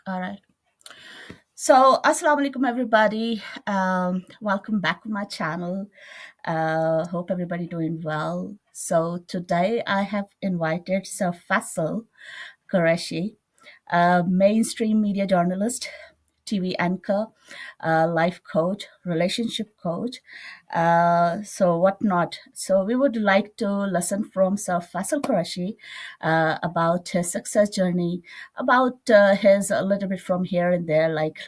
All right. So, Assalamu alaikum, everybody. Welcome back to my channel. Hope everybody doing well. So, today I have invited Sir Faisal Qureshi, a mainstream media journalist, TV anchor, life coach, relationship coach, so whatnot. So we would like to listen from Sir Faisal Qureshi about his success journey, about his a little bit from here and there, like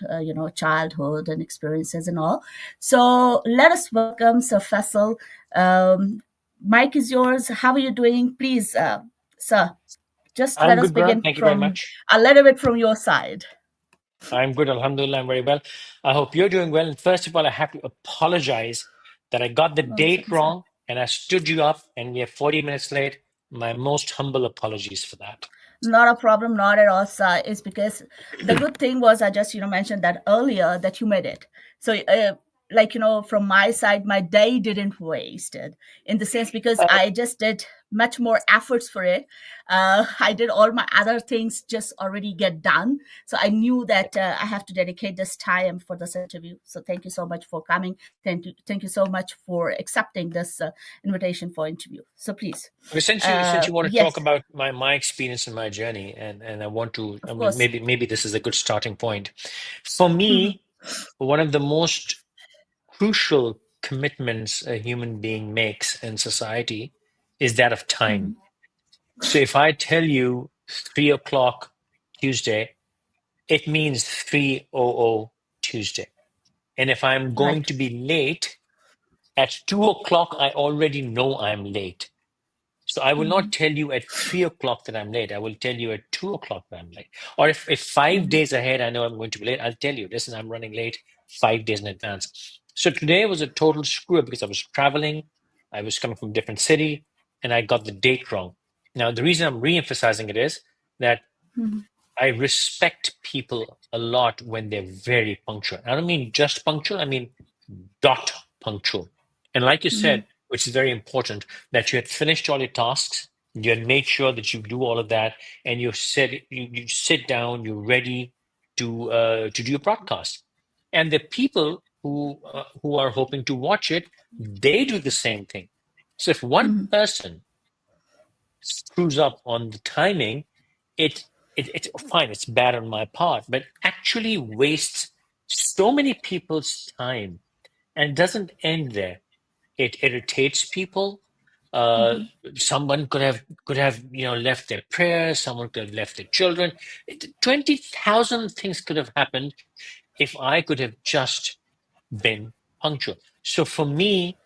childhood and experiences and all. So let us welcome Sir Faisal. Mike is yours. How are you doing? Please, sir, just let I'm us good, Grant. begin Thank you very from much. a little bit from your side. I'm good, Alhamdulillah. I'm very well. I hope you're doing well. And first of all, I have to apologize that I got the Oh, it's date okay, sir. wrong and I stood you up and we are 40 minutes late. My most humble apologies for that. Not a problem, not at all, sir. It's because the good thing was I just mentioned that earlier that you made it. So from my side, my day didn't waste it in the sense because Uh, I just did much more efforts for it. I did all my other things just already get done. So I knew that I have to dedicate this time for this interview. So thank you so much for coming. Thank you so much for accepting this invitation for interview. So please, since you want to yes, talk about my experience and my journey, and I want to, I of mean, course. maybe this is a good starting point. For Mhm. me, one of the most crucial commitments a human being makes in society is that of time. Mhm. So if I tell you 3 o'clock Tuesday, it means 3:00 Tuesday. And if I'm going Right. to be late at 2 o'clock, I already know I'm late. So I will not Mhm. tell you at 3 o'clock that I'm late. I will tell you at 2 o'clock that I'm late. Or if 5 days Mhm. ahead I know I'm going to be late, I'll tell you, listen, I'm running late 5 days in advance. So today was a total screw up because I was traveling, I was coming from a different city, and I got the date wrong. Now, the reason I'm re-emphasizing it is that Mhm. I respect people a lot when they're very punctual. I don't mean just punctual, I mean dot punctual. And like you Mhm. said, which is very important, that you had finished all your tasks, you had made sure that you do all of that, and you said you sit down, you're ready to do your broadcast. And the people who are hoping to watch it, they do the same thing. So if one Mhm. person screws up on the timing, it, it's fine, it's bad on my part, but actually wastes so many people's time and doesn't end there. It irritates people. Uh, Mhm. Someone could have left their prayers. Someone could have left their children. 20,000 things could have happened if I could have just been punctual. So for me,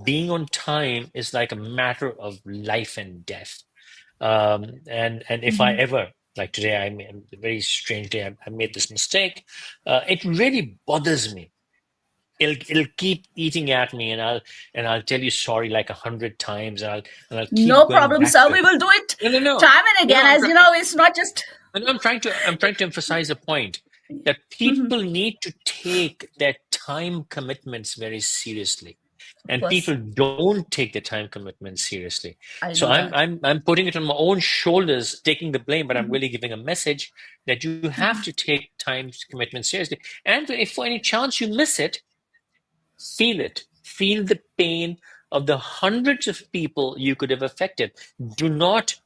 being on time is like a matter of life and death. And if I Mhm. ever, like today, I made a very strange day, I made this mistake. It really bothers me. It'll keep eating at me, and I'll tell you sorry like 100 times, and I'll keep No going problem, back sir. to We it. will do it No, no, no, time and no, no. again. As you know, it's not just. I'm trying to emphasize a point that Mhm. people need to take their time commitments very seriously, Of and course, people don't take their time commitments seriously. I So know I'm that. I'm I'm putting it on my own shoulders, taking the blame, but I'm Mhm. really giving a message that you have Mhm. to take time commitment seriously. And if for any chance you miss it, feel it. Feel the pain of the hundreds of people you could have affected. Do not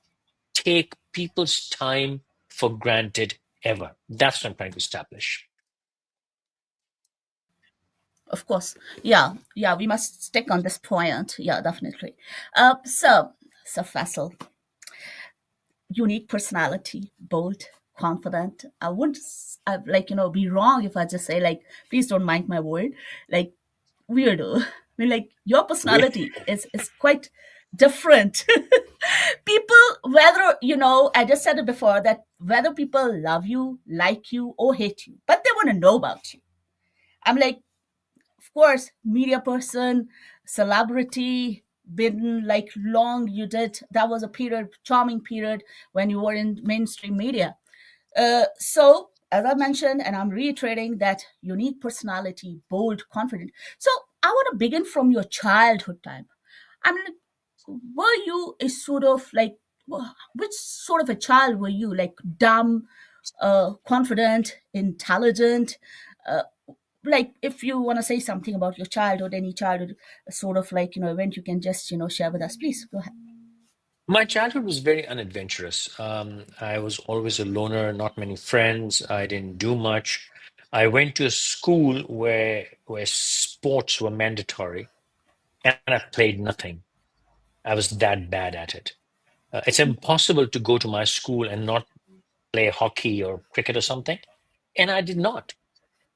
take people's time for granted ever. That's what I'm trying to establish. Of course, yeah, yeah. We must stick on this point. Yeah, definitely. So Faisal, unique personality, bold, confident. I wouldn't be wrong if I just say like, please don't mind my word, like weirdo. I mean, like your Re- personality is quite different. People, whether I just said it before that whether people love you, like you, or hate you, but they want to know about you. I'm like, of course, media person, celebrity, been like long you did. That was a period, charming period when you were in mainstream media. So, as I mentioned, and I'm reiterating that unique personality, bold, confident. So, I want to begin from your childhood time. I mean, were you a sort of like, which sort of a child were you? Like dumb? confident, intelligent. Uh, like if you want to say something about your childhood, any childhood sort of like event, you can just share with us. Please go ahead. My childhood was very unadventurous. I was always a loner, not many friends. I didn't do much. I went to a school where sports were mandatory, and I played nothing. I was that bad at it. It's impossible to go to my school and not play hockey or cricket or something, and I did not.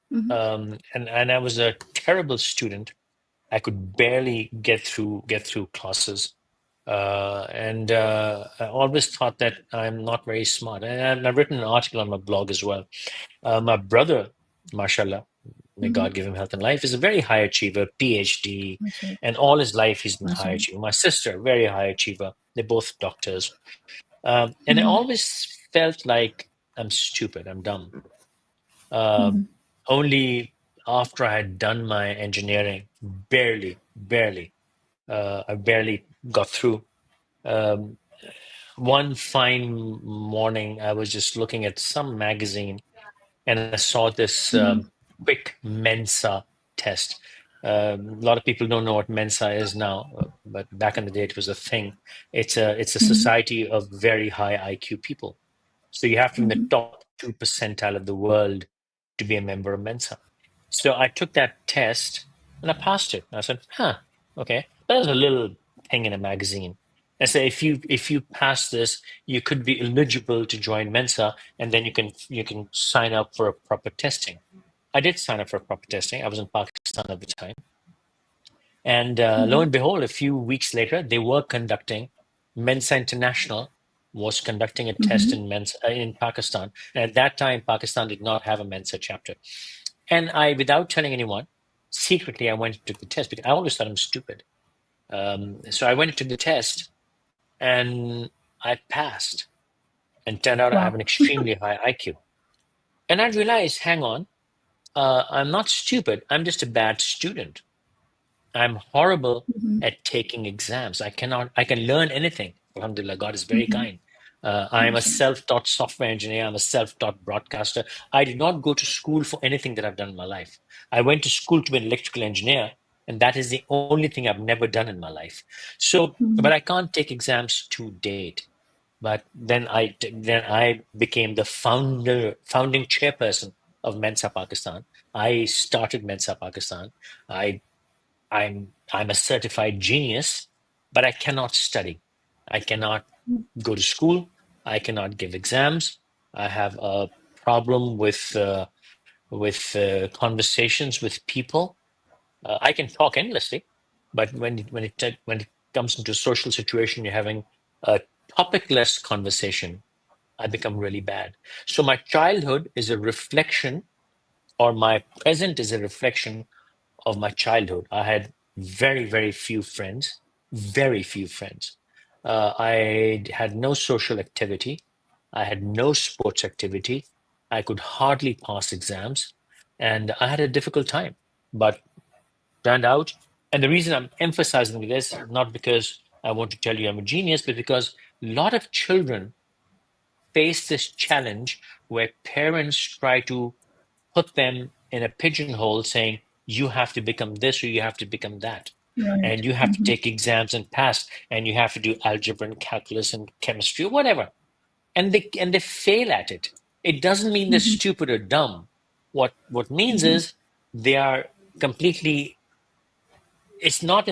Hmm. And I was a terrible student. I could barely get through classes, and I always thought that I'm not very smart. And I've written an article on my blog as well. My brother, mashallah, may Hmm. God give him health and life, is a very high achiever, PhD, Mashallah. and all his life he's been high Mashallah. achiever. My sister, very high achiever. They're both doctors, and I Hmm. always felt like I'm stupid, I'm dumb. Uh, Hmm. Only after I had done my engineering, barely, I barely got through. Um, One fine morning, I was just looking at some magazine and I saw this Hmm. quick Mensa test. A lot of people don't know what Mensa is now, but back in the day, it was a thing. It's a Hmm. society of very high IQ people. So you have to be in the Hmm. top 2 percentile of the world to be a member of Mensa. So I took that test and I passed it. I said, huh, okay. There's a little thing in a magazine. I say if you pass this, you could be eligible to join Mensa, and then you can sign up for a proper testing. I did sign up for proper testing. I was in Pakistan at the time. And lo Hmm. and behold, a few weeks later, they were conducting Mensa International was conducting a test Hmm. in Mensa in Pakistan. And at that time, Pakistan did not have a Mensa chapter. And I, without telling anyone, secretly I went and took the test because I always thought I'm stupid. So I went and took the test, and I passed. And turned out I have Wow. an extremely high IQ. And I realized, hang on, I'm not stupid. I'm just a bad student. I'm horrible Hmm. at taking exams. I can learn anything. Alhamdulillah, God is very Hmm. kind. I'm a Mashallah. self-taught software engineer. I'm a self-taught broadcaster. I did not go to school for anything that I've done in my life. I went to school to be an electrical engineer, and that is the only thing I've never done in my life. So, Hmm. but I can't take exams to date. But then I became the founding chairperson of Mensa Pakistan. I started Mensa Pakistan. I I'm a certified genius, but I cannot study. I cannot go to school. I cannot give exams. I have a problem with conversations with people. I can talk endlessly, but when it comes into a social situation, you're having a topicless conversation. I become really bad. So my childhood is a reflection, or my present is a reflection of my childhood. I had very, very few friends, very few friends. I had no social activity. I had no sports activity. I could hardly pass exams, and I had a difficult time. But turned out, and the reason I'm emphasizing this, not because I want to tell you I'm a genius, but because a lot of children face this challenge where parents try to put them in a pigeonhole saying, you have to become this or you have to become that. Right. And you have to Hmm. take exams and pass, and you have to do algebra and calculus and chemistry or whatever. And they fail at it. It doesn't mean they're Hmm. stupid or dumb. What means Hmm. is they are completely, it's not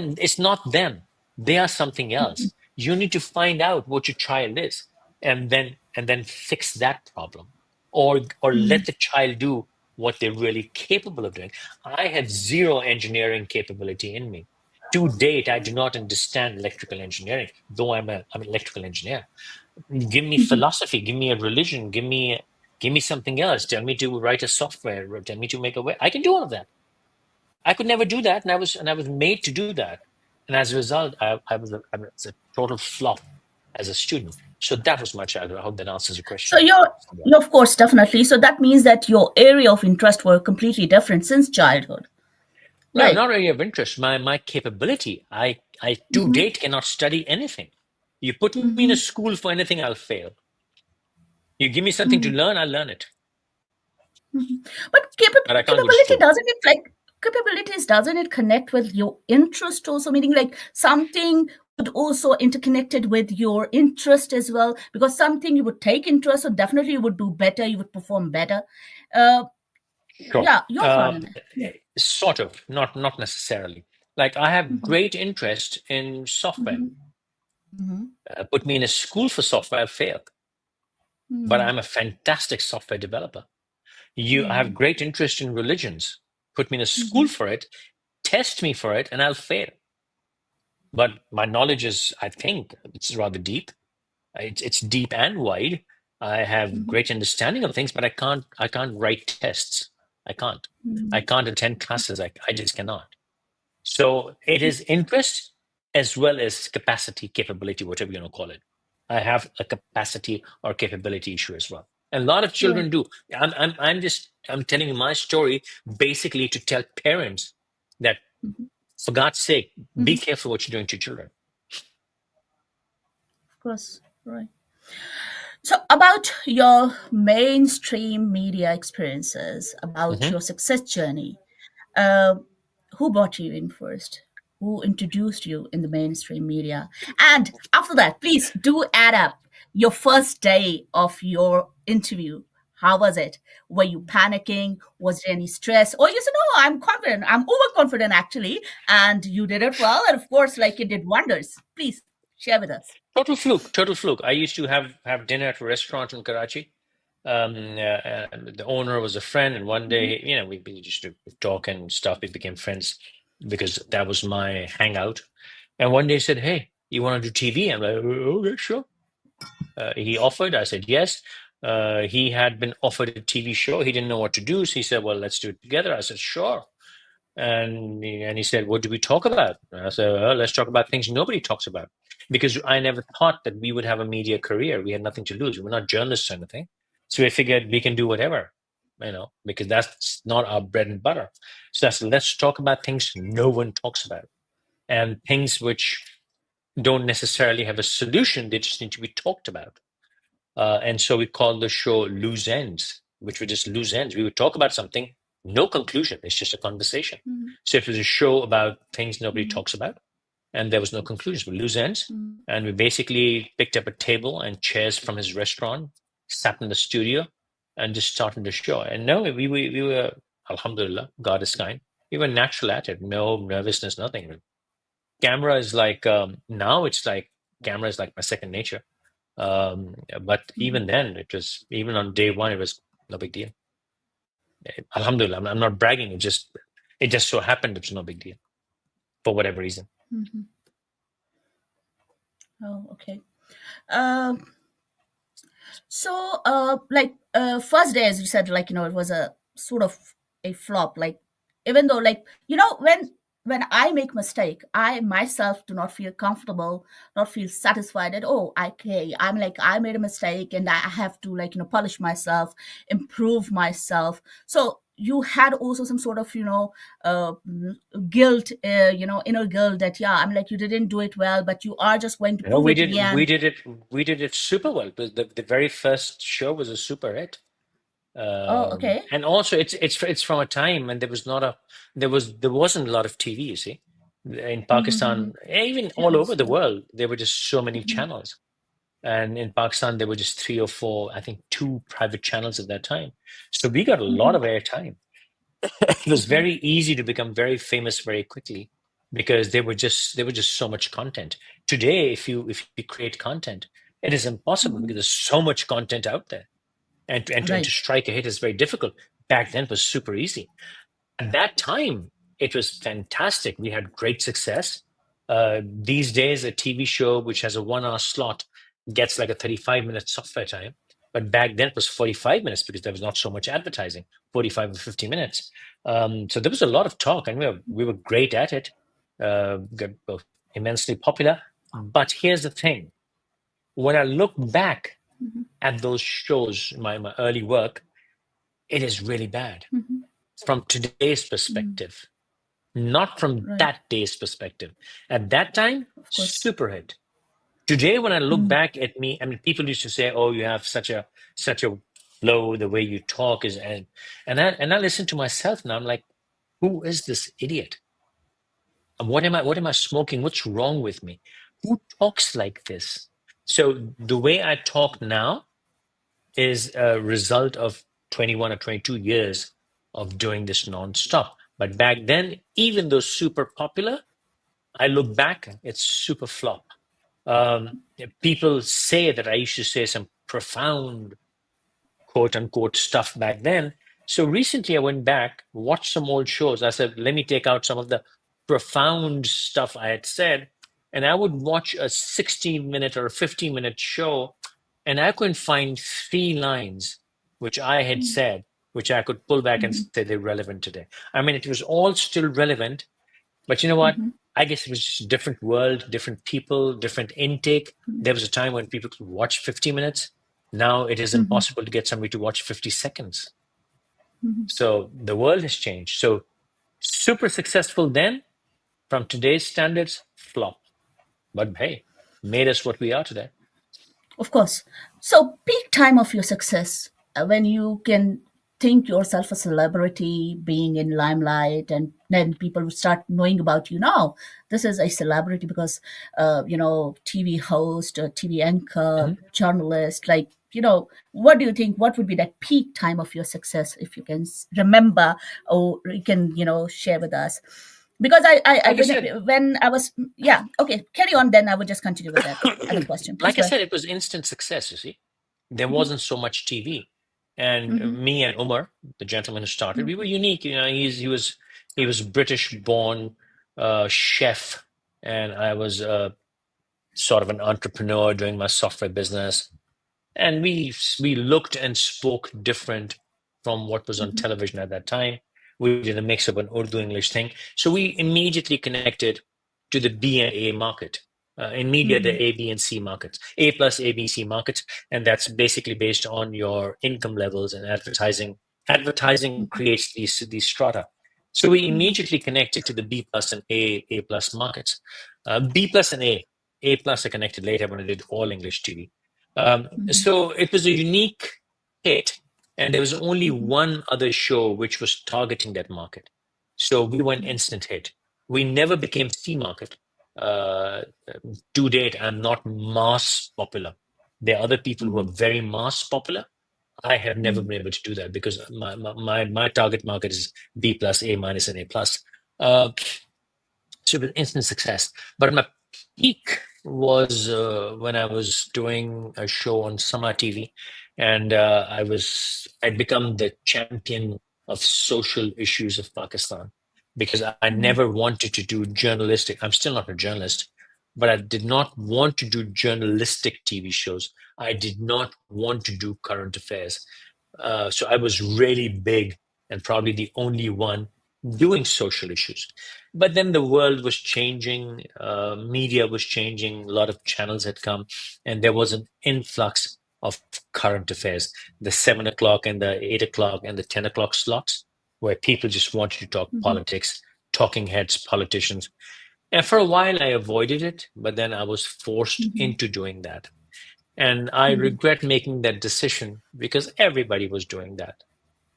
them. They are something else. You need to find out what your child is, and then fix that problem, or let the child do what they're really capable of doing. I have zero engineering capability in me. To date, I do not understand electrical engineering, though I'm an electrical engineer. Give me Hmm. philosophy, give me a religion, give me something else. Tell me to write a software, or tell me to make a web. I can do all of that. I could never do that, and I was made to do that, and as a result, I was a total flop as a student. So that was my childhood. I hope that answers your So question. you're of course definitely. So that means that your area of interest were completely different since childhood, No, right? not area of interest. My capability. I to Hmm. date cannot study anything. You put me in a Hmm. school for anything, I'll fail. You give me something to Mhm. learn, I'll learn it, Mhm. But but I can't go to capability school. doesn't it like capabilities doesn't it connect with your interest also? Meaning like something would also interconnected with your interest as well, because something you would take interest, so definitely you would do better, you would perform better. Uh, Sure. yeah, your thought on it. Yeah. Sort of, not necessarily. Like I have Mhm. great interest in software. Mhm. Mhm. Put me in a school for software, I'll fail. But Mhm. I'm a fantastic software developer. I have Mhm. great interest in religions. Put me in a school Mhm. for it, test me for it, and I'll fail. But my knowledge is, I think, it's rather deep. It's deep and wide. I have Mhm. great understanding of things, but I can't write tests. I can't. I Mhm. can't attend classes. I just cannot. So it is interest as well as capacity, capability, whatever you want to call it. I have a capacity or capability issue as well. And a lot of Right. children do. I'm telling you my story basically to tell parents that Mhm. for God's sake, be Mhm. careful what you're doing to your children. Of course. Right. So, about your mainstream media experiences, about Mhm. your success journey, uh, who brought you in first? Who introduced you in the mainstream media? And after that, please do add up your first day of your interview. How was it? Were you panicking? Was there any stress? Or you said, no, I'm confident. I'm overconfident, actually. And you did it well. And of course, like it did wonders. Please share with us. Total fluke, total fluke. I used to have dinner at a restaurant in Karachi. The owner was a friend, and one Mhm. day, we used to talk and stuff. We became friends because that was my hangout. And one day he said, "Hey, you want to do TV?" I'm like, "Okay, sure." He offered. I said yes. He had been offered a TV show. He didn't know what to do, so he said, "Well, let's do it together." I said, "Sure." And he said, "What do we talk about?" And I said, "Well, let's talk about things nobody talks about." Because I never thought that we would have a media career. We had nothing to lose. We're not journalists or anything. So we figured we can do whatever, because that's not our bread and butter. So that's let's talk about things no one talks about and things which don't necessarily have a solution. They just need to be talked about. And so we called the show Loose Ends, which were just loose ends. We would talk about something, no conclusion. It's just a conversation. Mhm. So it was a show about things nobody Mhm. talks about, and there was no conclusion. We loose ends. Mhm. And we basically picked up a table and chairs from his restaurant, sat in the studio, and just started the show. And no, we were, Alhamdulillah, God is kind. We were natural at it. No nervousness, nothing. Camera is like, now it's like, camera is like my second nature. But Mhm. even then, even on day one, it was no big deal. Alhamdulillah, I'm not bragging. It just so happened it's no big deal for whatever reason. Mhm. Oh, okay. Um, first day, as you said, it was a sort of a flop. Like, even though, when I make mistake, I myself do not feel comfortable, not feel satisfied that, oh, okay, I'm like, I made a mistake and I have to, polish myself, improve myself. So you had also some sort of, guilt, inner guilt that, yeah, I'm like, you didn't do it well, but you are just going to You know, prove we it in the did we end. did it we did it super well. The very first show was a super hit. Oh, okay. And also it's from a time when there wasn't a lot of TV, you see. In Mm-hmm. Pakistan, even all Channels, over the yeah. world, there were just so many Mhm, channels. And in Pakistan, there were just three or four, I think two private channels at that time. So we got a lot mhm, of airtime. It was mhm, very easy to become very famous very quickly because there were just so much content. Today, if you create content, it is impossible because mhm. there's so much content out there, and to Right. strike a hit is very difficult. Back then, it was super easy. At that time, it was fantastic. We had great success. These days, a TV show which has a 1 hour slot gets like a 35-minute software time. But back then, it was 45 minutes because there was not so much advertising, 45 or 50 minutes. So there was a lot of talk, and we were great at it, got both immensely popular. But here's the thing: when I look back Mhm, at those shows, my early work, it is really bad mhm, from today's mm. perspective, not from Right. that day's perspective. At that time, Of course. super hit. Today, when I look Mm, back at me, I mean, people used to say, "Oh, you have such a flow. The way you talk is," and I listen to myself now. I'm like, "Who is this idiot? And what am I smoking? What's wrong with me? Who talks like this?" So the way I talk now is a result of 21 or 22 years of doing this nonstop. But back then, even though super popular, I look back, it's super flop. People say that I used to say some profound quote unquote stuff back then. So recently I went back, watched some old shows. I said, let me take out some of the profound stuff I had said. And I would watch a 60-minute or a 50-minute show, and I couldn't find three lines which I had mm, said, which I could pull back and mhm, say they're relevant today. I mean, it was all still relevant, but you know what? mhm, I guess it was just a different world, different people, different intake. mhm, There was a time when people could watch 50 minutes. Now it is mhm, impossible to get somebody to watch 50 seconds. mhm. So the world has changed. So super successful then, from today's standards, flop. But hey, made us what we are today. Of course. So, peak time of your success, when you can think yourself a celebrity, being in limelight, and then people will start knowing about you. Now, this is a celebrity because, TV host, TV anchor, Mhm. journalist. Like, what do you think? What would be that peak time of your success, if you can remember, or you can, share with us? Because I Like I said, when I was, yeah, okay, carry on. Then I would just continue with that other question. Please like I go ahead. said, it was instant success, you see. There Mhm, wasn't so much TV. And mhm, me and Umar, the gentleman who started, we were mhm, unique. You know, he was British born chef, and I was sort of an entrepreneur doing my software business. And we looked and spoke different from what was on mhm, television at that time. We did a mix of an Urdu English thing, so we immediately connected to the B and A market. In media, the mhm, A, B, and C markets, A plus, A, B, C markets, and that's basically based on your income levels and advertising. Advertising mhm, creates these strata. So we mhm, immediately connected to the B plus and A plus markets. B plus and A plus are connected later when I did all English TV. mhm, So it was a unique hit, and there was only mhm, one other show which was targeting that market. So we went mhm, instant hit. We never became C market. Uh, to date, I'm not mass popular. There are other people who are mhm, very mass popular. I have never mhm, been able to do that because my target market is B plus, A minus, and A plus. Uh, so it was instant success. But my peak was when I was doing a show on Sama TV, and I'd become the champion of social issues of Pakistan because I mhm, never wanted to do journalistic. I'm still not a journalist, but I did not want to do journalistic TV shows. I did not want to do current affairs. So I was really big and probably the only one doing social issues. But then the world was changing, media was changing, a lot of channels had come, and there was an influx of current affairs. The 7 o'clock and the 8 o'clock and the 10 o'clock slots, where people just wanted to talk mhm, politics, talking heads, politicians. And for a while, I avoided it, but then I was forced mhm, into doing that. And I mhm, regret making that decision because everybody was doing that.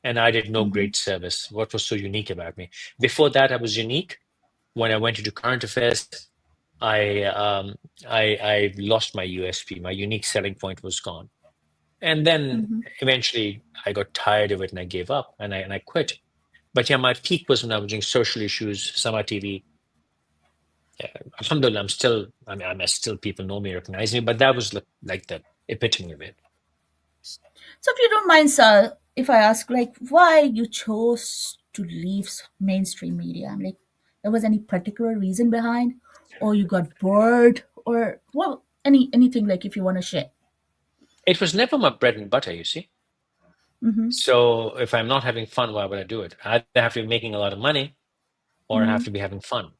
And I did no mhm, great service. What was so unique about me? Before that, I was unique. When I went into current affairs, I I lost my USP. My unique selling point was gone. And then mhm. eventually I got tired of it and I gave up and I quit. But yeah, my peak was when I was doing social issues, Sama TV. Alhamdulillah, I mean, still people know me, recognize me, but that was like the epitome of it. So, if you don't mind, sir, if I ask, like, why you chose to leave mainstream media? Like, there was any particular reason behind, or you got bored, or well, anything like if you want to share. It was never my bread and butter, you see. Mm-hmm. So if I'm not having fun, why would I do it? I either have to be making a lot of money or I have Mm-hmm. to be having fun.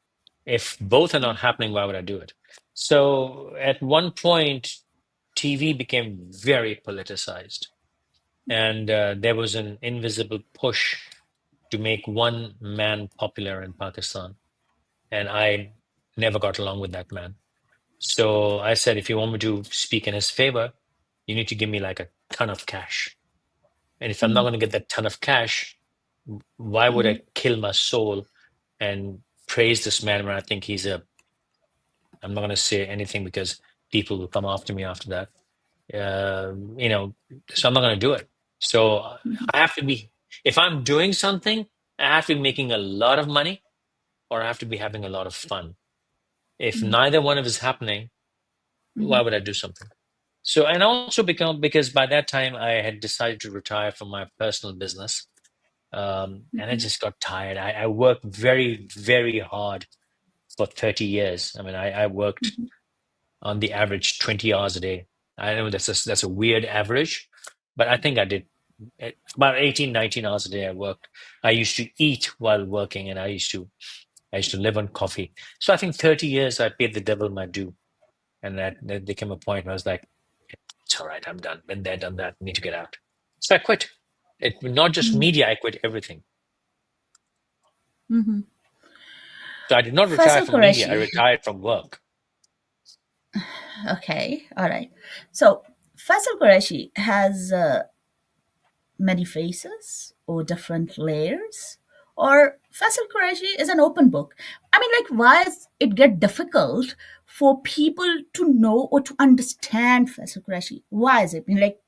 If both are not happening, why would I do it? So at one point, TV became very politicized, and there was an invisible push to make one man popular in Pakistan, and I never got along with that man. So I said, if you want me to speak in his favor, you need to give me like a ton of cash. And if I'm not Mhm, going to get that ton of cash, why would mhm, I kill my soul and praise this man when I think he's a, I'm not going to say anything because people will come after me after that. You know, so I'm not going to do it. So mhm, I have to be, if I'm doing something, I have to be making a lot of money or I have to be having a lot of fun. If mhm, neither one of is happening, why mhm, would I do something? So, and also because by that time I had decided to retire from my personal business. And I mhm, just got tired. I worked very, very hard for 30 years. I mean, I worked mhm, on the average 20 hours a day. I know that's a weird average, but I think I did about 18, 19 hours a day I worked. I used to eat while working and I used to live on coffee. So I think 30 years I paid the devil my due. And that there came a point where I was like, it's all right, I'm done. Been there, done that, need to get out. So I quit. Not just mhm, media, I quit everything. mhm. So I did not retire Faisal from media, I Qureshi. retired from work. Okay, all right. So Faisal Qureshi has many faces or different layers, or Faisal Qureshi is an open book. I mean, like, why is it get difficult for people to know or to understand Faisal Qureshi? Why is it? I mean, like,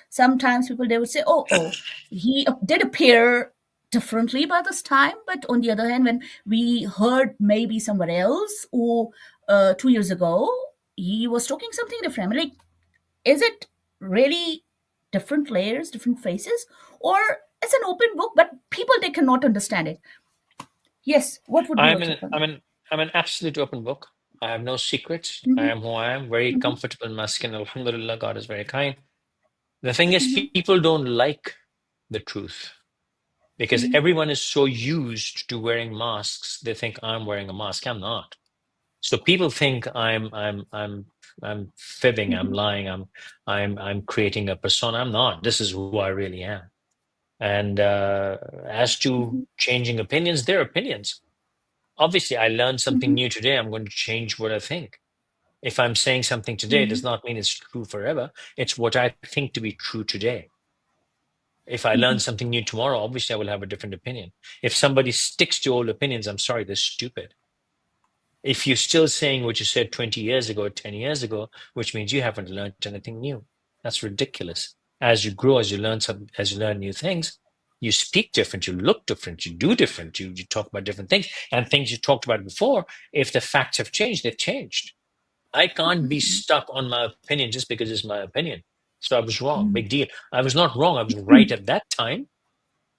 sometimes people they would say, oh, he did appear differently by this time, but on the other hand, when we heard maybe somewhere else or 2 years ago, he was talking something different. I mean, like, is it really different layers, different faces, or it's an open book, but people they cannot understand it? Yes, what would be your I'm take an on I'm that? an I'm an absolute open book. I have no secrets. I Mm-hmm, am who I am, very mm-hmm, comfortable in my skin. Alhamdulillah, God is very kind. The thing is, mm-hmm, people don't like the truth because mm-hmm, everyone is so used to wearing masks, they think I'm wearing a mask. I'm not. So people think I'm fibbing, I'm mm-hmm, lying, I'm creating a persona. I'm not. This is who I really am. And as to changing opinions, they're opinions. Obviously, I learned something mm-hmm, new today. I'm going to change what I think. If I'm saying something today, it does not mean it's true forever. It's what I think to be true today. If I learn mm-hmm, something new tomorrow, obviously I will have a different opinion. If somebody sticks to old opinions, I'm sorry, they're stupid. If you're still saying what you said 20 years ago, 10 years ago, which means you haven't learned anything new. That's ridiculous. As you grow, as you learn new things, you speak different, you look different, you do different, you talk about different things and things you talked about before. If the facts have changed, they've changed. I can't be stuck on my opinion just because it's my opinion. So I was wrong. Big deal. I was not wrong. I was right at that time,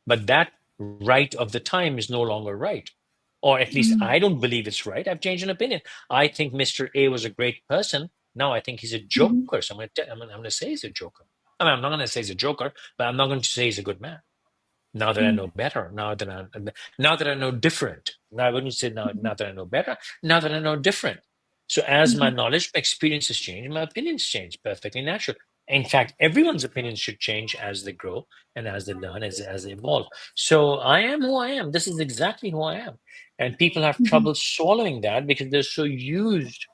but that right of the time is no longer right. Or at least mm-hmm, I don't believe it's right. I've changed an opinion. I think Mr. A was a great person. Now I think he's a mm-hmm, joker. So I'm going to say he's a joker. I mean, I'm not going to say he's a joker, but I'm not going to say he's a good man. Now that I know better, now that I know different. Now I wouldn't say now that I know better, now that I know different. So as my mm-hmm, knowledge, my experiences change, my opinions change. Perfectly natural. In fact, everyone's opinions should change as they grow and as they learn, as they evolve. So I am who I am. This is exactly who I am. And people have mm-hmm, trouble swallowing that because they're so used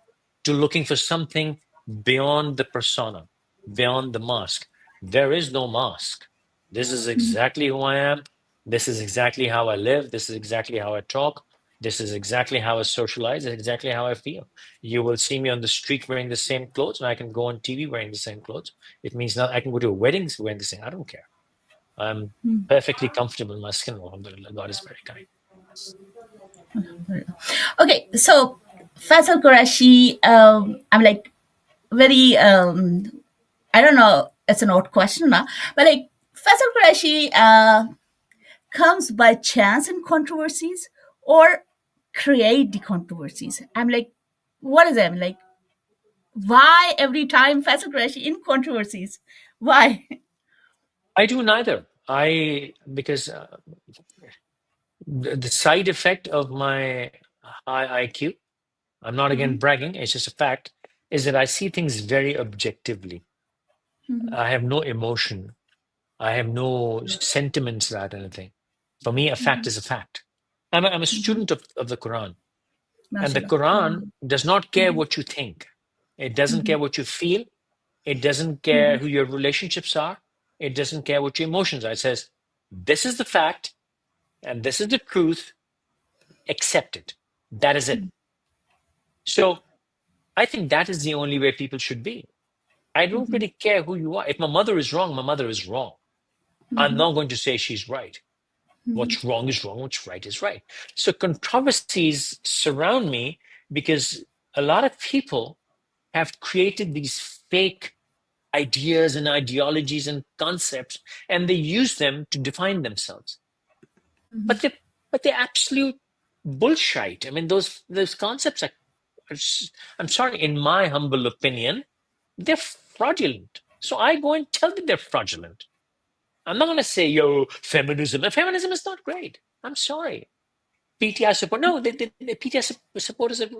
to looking for something beyond the persona, beyond the mask. There is no mask. This is exactly who I am. This is exactly how I live. This is exactly how I talk. This is exactly how I socialize. It's exactly how I feel. You will see me on the street wearing the same clothes, and I can go on TV wearing the same clothes. It means not I can go to weddings wearing the same. I don't care. I'm perfectly comfortable in my skin. Alhamdulillah. God is very kind. okay, so Faisal Qureshi, I'm like very I don't know, it's an odd question now, but like Faisal Qureshi comes by chance in controversies or create the controversies? I'm like, what is it? I'm like, why every time Faisal Qureshi in controversies? Why? I do neither. I because the side effect of my high IQ, I'm not again Mhm, bragging, it's just a fact, is that I see things very objectively. mhm, I have no emotion. I have no sentiments about anything. For me, a fact mhm, is a fact. I'm a mhm. student of the Quran, and the MashaAllah. Quran Mhm, does not care mhm, what you think. It doesn't Mhm. care what you feel. It doesn't care Mhm. who your relationships are. It doesn't care what your emotions are. It says, this is the fact and this is the truth. Accept it. That is it. So I think that is the only way people should be. I don't Mhm. really care who you are. If my mother is wrong, my mother is wrong. I'm Mhm. not going to say she's right. Mhm. What's wrong is wrong. What's right is right. So controversies surround me because a lot of people have created these fake ideas and ideologies and concepts, and they use them to define themselves. Mhm. But they're absolute bullshit. I mean, those concepts I'm sorry, in my humble opinion, they're fraudulent. So I go and tell them they're fraudulent. I'm not going to say, yo, feminism. Feminism is not great. I'm sorry. PTI support. No, the PTI supporters are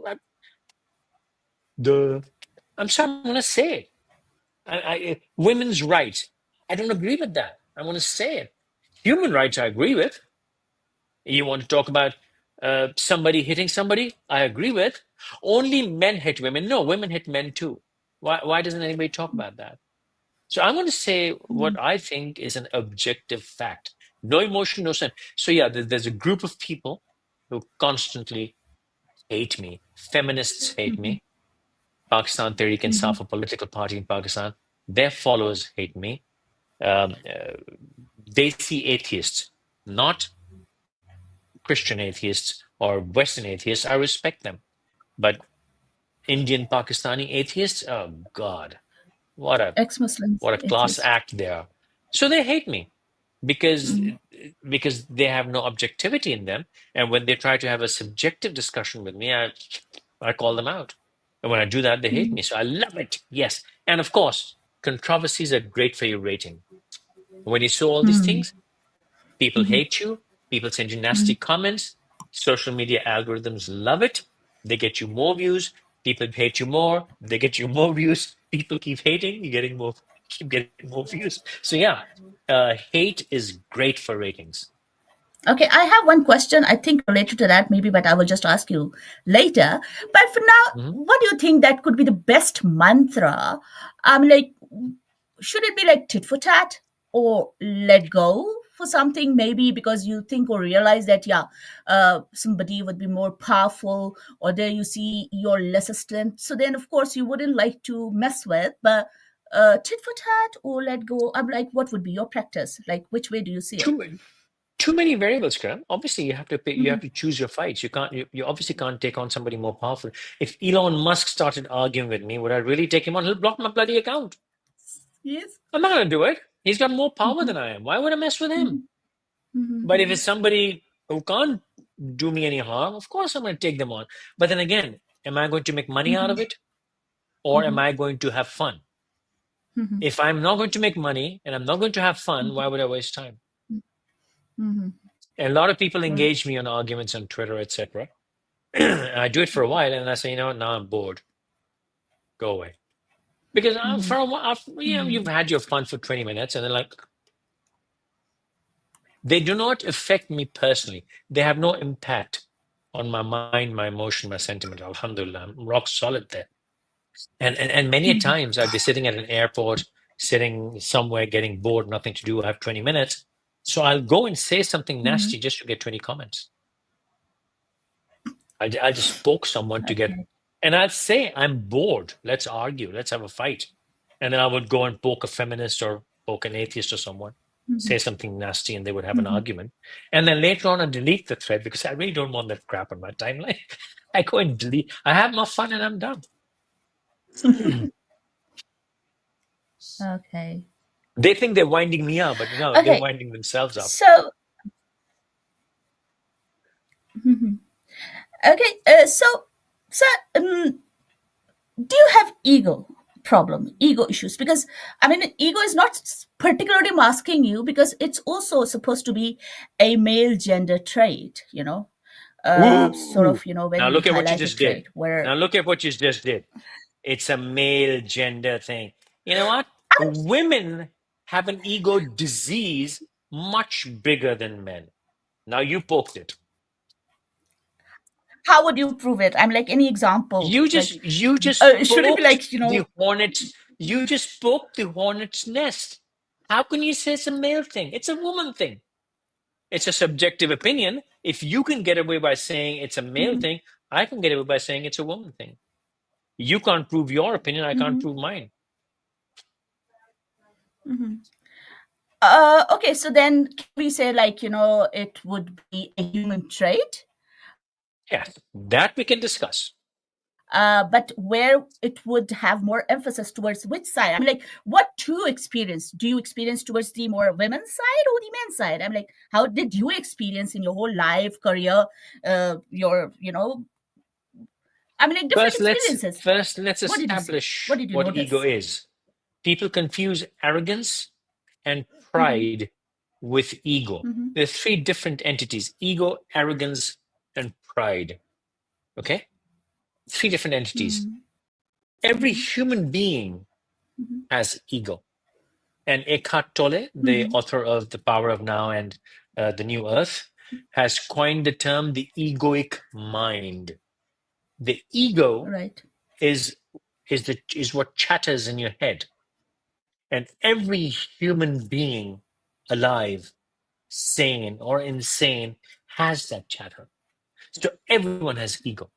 the. I'm sorry, I'm going to say it. Women's rights. I don't agree with that. I want to say it. Human rights, I agree with. You want to talk about somebody hitting somebody? I agree with. Only men hit women. No, women hit men too. Why doesn't anybody talk about that? So I'm going to say what I think is an objective fact. No emotion, no sense. So yeah, there's a group of people who constantly hate me. Feminists hate Mhm. me. Pakistan Tehreek Mhm. Insaf, a political party in Pakistan, their followers hate me. Um, uh, they see atheists, not Christian atheists or Western atheists. I respect them. But Indian Pakistani atheists, oh God, what a Ex-Muslims, what a class atheists. act they are. So they hate me because Mhm. because they have no objectivity in them. And when they try to have a subjective discussion with me, I call them out. And when I do that, they hate Mhm. me. So I love it. Yes. And of course, controversies are great for your rating. When you saw all these Mhm. things, people Mhm. hate you. People send you nasty Mhm. comments. Social media algorithms love it. They get you more views. People hate you more. They get you more views. People keep hating. You're getting more, keep getting more views. So yeah, hate is great for ratings. Okay, I have one question, I think related to that maybe, but I will just ask you later. But for now, Mhm. what do you think that could be the best mantra? Like, should it be like tit for tat or let go for something? Maybe because you think or realize that, yeah, somebody would be more powerful, or there you see your lesser strength. So then, of course, you wouldn't like to mess with, but tit for tat or let go. I'm like, what would be your practice? Like, which way do you see it? Too too many variables, Graham. Obviously, you have to pick, you have Mhm. to choose your fights. You obviously can't take on somebody more powerful. If Elon Musk started arguing with me, would I really take him on? He'll block my bloody account. Yes. I'm not going to do it. He's got more power Mhm, than I am. Why would I mess with him? mhm, mhm, But if mhm, it's somebody who can't do me any harm, of course I'm going to take them on. But then again, am I going to make money out mhm, of it, or am mhm, I going to have fun? mhm, If I'm not going to make money and I'm not going to have fun, why mhm, would I waste time? mhm. And a lot of people Right. engage me on arguments on Twitter, etc. I do it for a while, and I say, you know what, now I'm bored. Go away. Because Mhm, for a while, you've mhm, had your fun for 20 minutes, and then like they do not affect me personally. They have no impact on my mind, my emotion, my sentiment. Alhamdulillah, I'm rock solid there. And many a mhm, times I'd be sitting at an airport, sitting somewhere, getting bored, nothing to do. I have 20 minutes, so I'll go and say something mhm. nasty just to get 20 comments. I'll just poke someone to get, Okay. and I'd say I'm bored. Let's argue. Let's have a fight. And then I would go and poke a feminist or poke an atheist or someone, Mhm, say something nasty, and they would have an mhm. argument. And then later on, I delete the thread because I really don't want that crap on my timeline. I go and delete. I have my fun and I'm done. Okay. They think they're winding me up, but no, they're Okay. winding themselves up. So, mhm. Okay. So, do you have ego issues? Because I mean, ego is not particularly masking you, because it's also supposed to be a male gender trait. Sort Ooh. of, Now very look at what you highlighted just did. trait where Now look at what you just did. It's a male gender thing. You know what? I'm, Women have an ego disease much bigger than men. Now you poked it. How would you prove it? I'm like, any example? Like, You just should it be poked like, the hornet's you just poked the hornet's nest. How can you say it's a male thing? It's a woman thing. It's a subjective opinion. If you can get away by saying it's a male Mhm, thing, I can get away by saying it's a woman thing. You can't prove your opinion, I can't mhm, prove mine. mhm. Okay, so then can we say, like, it would be a human trait, Yes, that we can discuss. but where it would have more emphasis towards which side? I'm like, what do you experience? Do you experience towards the more women's side or the men's side? I'm like, how did you experience in your whole life, career, your, I mean, like, different experiences? First let's What did you see? What establish did you what ego notice? is. People confuse arrogance and Mm-hmm, pride with ego. mm-hmm, There's three different entities: ego, arrogance, and pride. Okay? Three different entities. Every mm-hmm, human being mm-hmm, has ego. And Eckhart Tolle, the mm-hmm, author of The Power of Now and The New Earth, has coined the term the egoic mind. The ego right. is is what chatters in your head. And every human being alive, sane or insane, has that chatter. So everyone has ego.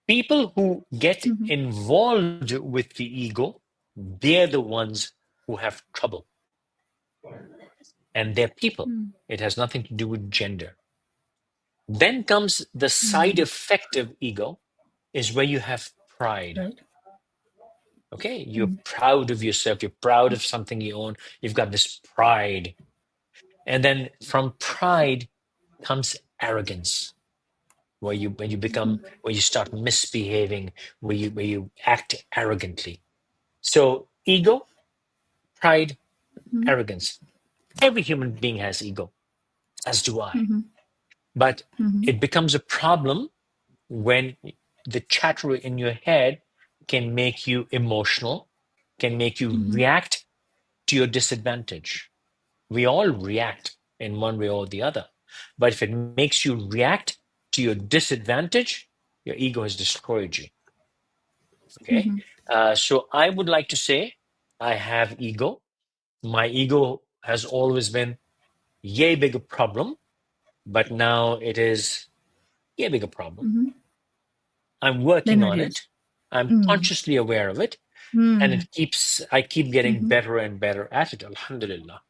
People who get Mm-hmm, involved with the ego, they're the ones who have trouble. And they're people. It has nothing to do with gender. Then comes the side mm-hmm, effect of ego, is where you have pride. right. Okay, you're proud of yourself, you're proud of something you own, you've got this pride. And then from pride comes arrogance, where you when you become where you start misbehaving, where you act arrogantly. So ego, pride, Mm-hmm, arrogance. Every human being has ego, as do I. mm-hmm, But mm-hmm, it becomes a problem when the chatter in your head can make you emotional, can make you mm-hmm, react to your disadvantage. We all react in one way or the other. But if it makes you react to your disadvantage, your ego has destroyed you. Okay. mm-hmm, So I would like to say I have ego. My ego has always been yay big a problem, but now it is yay big a problem. mm-hmm. I'm Been working on reduced. it. I'm Mm, consciously aware of it, and mm, I keep getting mm-hmm, better and better at it, alhamdulillah.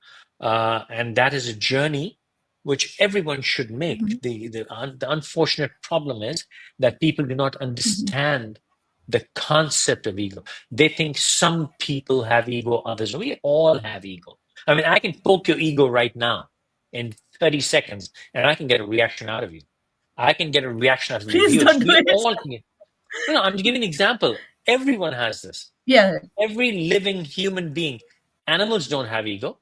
And that is a journey which everyone should make. mm-hmm, The unfortunate problem is that people do not mm-hmm. understand the concept of ego. They think some people have ego, others. We all have ego. I mean, I can poke your ego right now in 30 seconds, and I can get a reaction out of you. I can get a reaction out of your Please viewers. don't do We it. all can get. No, no, I'm just giving an example. Everyone has this. Yeah. Every living human being. Animals don't have ego.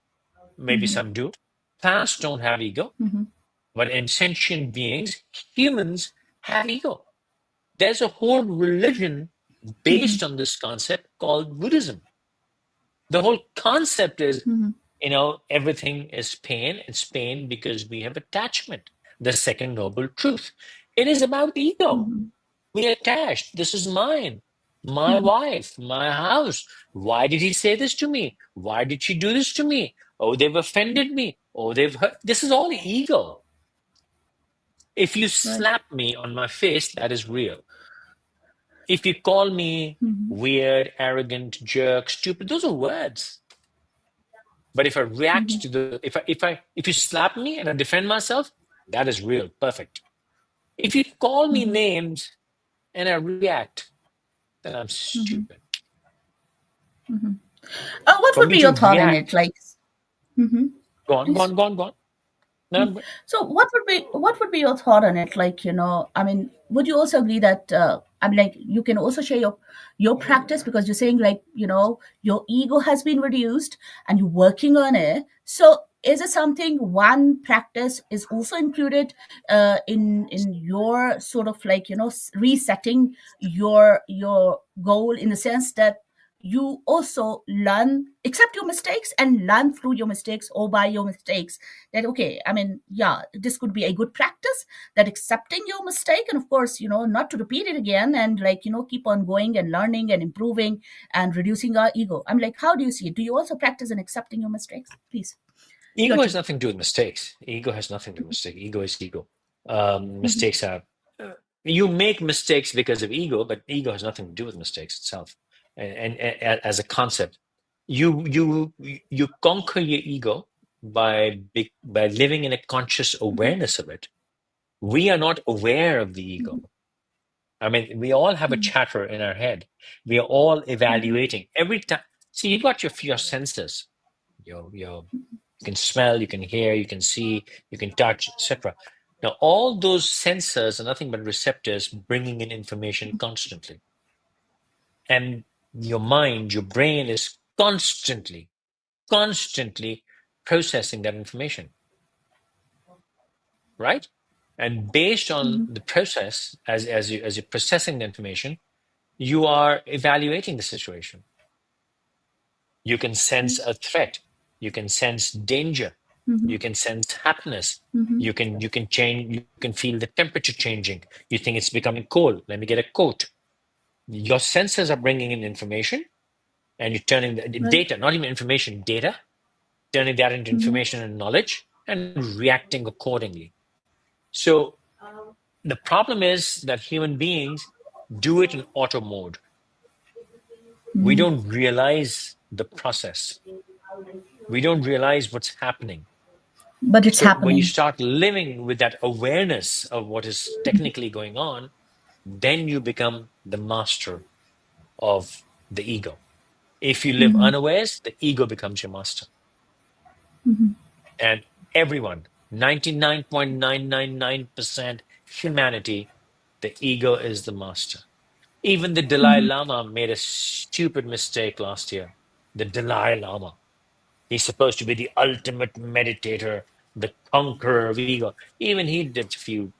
Maybe Mm-hmm, some do. Plants don't have ego. mm-hmm, But in sentient beings, humans have ego. There's a whole religion mm-hmm, based on this concept called Buddhism. The whole concept is, mm-hmm, everything is pain. It's pain because we have attachment. The second noble truth. It is about ego. mm-hmm, We attached. This is mine. My mm-hmm. wife, my house. Why did he say this to me? Why did she do this to me? Oh, they've offended me. Oh, they've hurt. This is all ego. If you Right. slap me on my face, that is real. If you call me Mm-hmm, weird, arrogant, jerk, stupid, those are words. But if I react mm-hmm, to the, if you slap me and I defend myself, that is real, perfect. If you call me mm-hmm, names and I react, then I'm mm-hmm, stupid. mm-hmm. What For would me be to your thought in it? react, Like, mm-hmm, go on, go please. on, go on, go on. No, So what would be your thought on it? Like, I mean, would you also agree that I mean, like, you can also share your practice, because you're saying, like, your ego has been reduced and you're working on it. So is it something, one practice is also included in your sort of, like, resetting your goal, in the sense that you also learn, accept your mistakes and learn through your mistakes or by your mistakes. That, okay, I mean, yeah, this could be a good practice, that accepting your mistake, and of course, not to repeat it again, and like, keep on going and learning and improving and reducing our ego. I'm like, how do you see it? Do you also practice in accepting your mistakes? Please, your Ego has take. nothing to do with mistakes. Ego has nothing to do with mistakes. Ego is ego. Mhm, Mistakes are, uh, you make mistakes because of ego, but ego has nothing to do with mistakes itself. As a concept, you conquer your ego by living in a conscious mhm, awareness of it. We are not aware of the ego. mhm, I mean, we all have a mhm, chatter in our head. We are all mhm, evaluating every time. See, you've got your senses. Your You can smell, you can hear, you can see, you can touch, etc. Now, all those sensors are nothing but receptors bringing in information constantly. And your mind, your brain is constantly processing that information, right? And based on mhm, the process, as you're processing the information, you are evaluating the situation. You can sense a threat. You can sense danger. mhm, You can sense happiness. mhm, You can change. You can feel the temperature changing. You think it's becoming cold. Let me get a coat. Your senses are bringing in information, and you're turning the right. data, not even information, data, turning that into Mhm, information and knowledge, and reacting accordingly. So the problem is that human beings do it in auto mode. We mhm. don't realize the process. We don't realize what's happening. But it's So when you happening. start living with that awareness of what is technically going on, then you become the master of the ego. If you live Mhm, unawares, the ego becomes your master. mhm, And everyone, 99.999% humanity, the ego is the master. Even the Dalai mhm, Lama made a stupid mistake last year. The Dalai Lama. He's supposed to be the ultimate meditator, the conqueror of ego. Even he did a few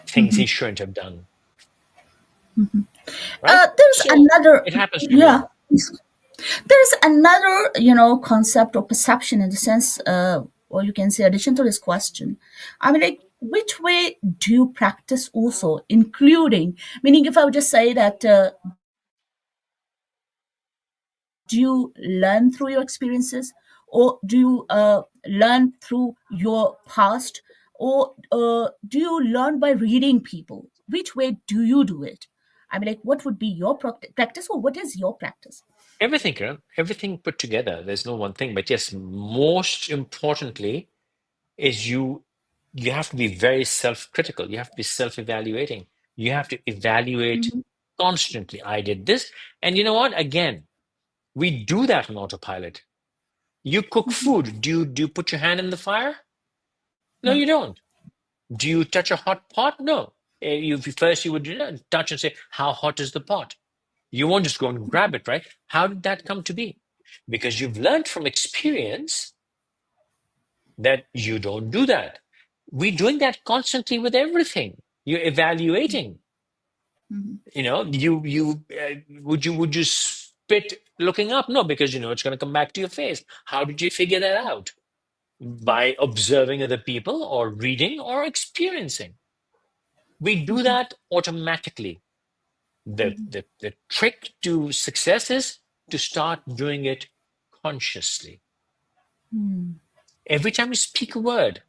things he mhm. shouldn't have done, right? There's So another, it happens to yeah. everyone. There's another, concept or perception in the sense, or you can say, addition to this question. I mean, like, which way do you practice also, including, meaning, if I would just say that, do you learn through your experiences, or do you learn through your past, or do you learn by reading people? Which way do you do it? I mean, like, what would be your practice, or what is your practice? Everything, Kiran, everything put together. There's no one thing, but yes, most importantly is you have to be very self-critical. You have to be self-evaluating. You have to evaluate Mhm, constantly. I did this, and you know what? Again, we do that on autopilot. You cook mhm. food. Do you put your hand in the fire? No, No. you don't. Do you touch a hot pot? No. First you would touch and say, how hot is the pot? You won't just go and grab it, right? How did that come to be? Because you've learned from experience that you don't do that. We're doing that constantly with everything. You're evaluating. Mhm, Would you spit looking up? No, because you know it's going to come back to your face. How did you figure that out? By observing other people, or reading, or experiencing. We do mhm, that automatically. The, mhm, the, the trick to success is to start doing it consciously. mhm, Every time you speak a word,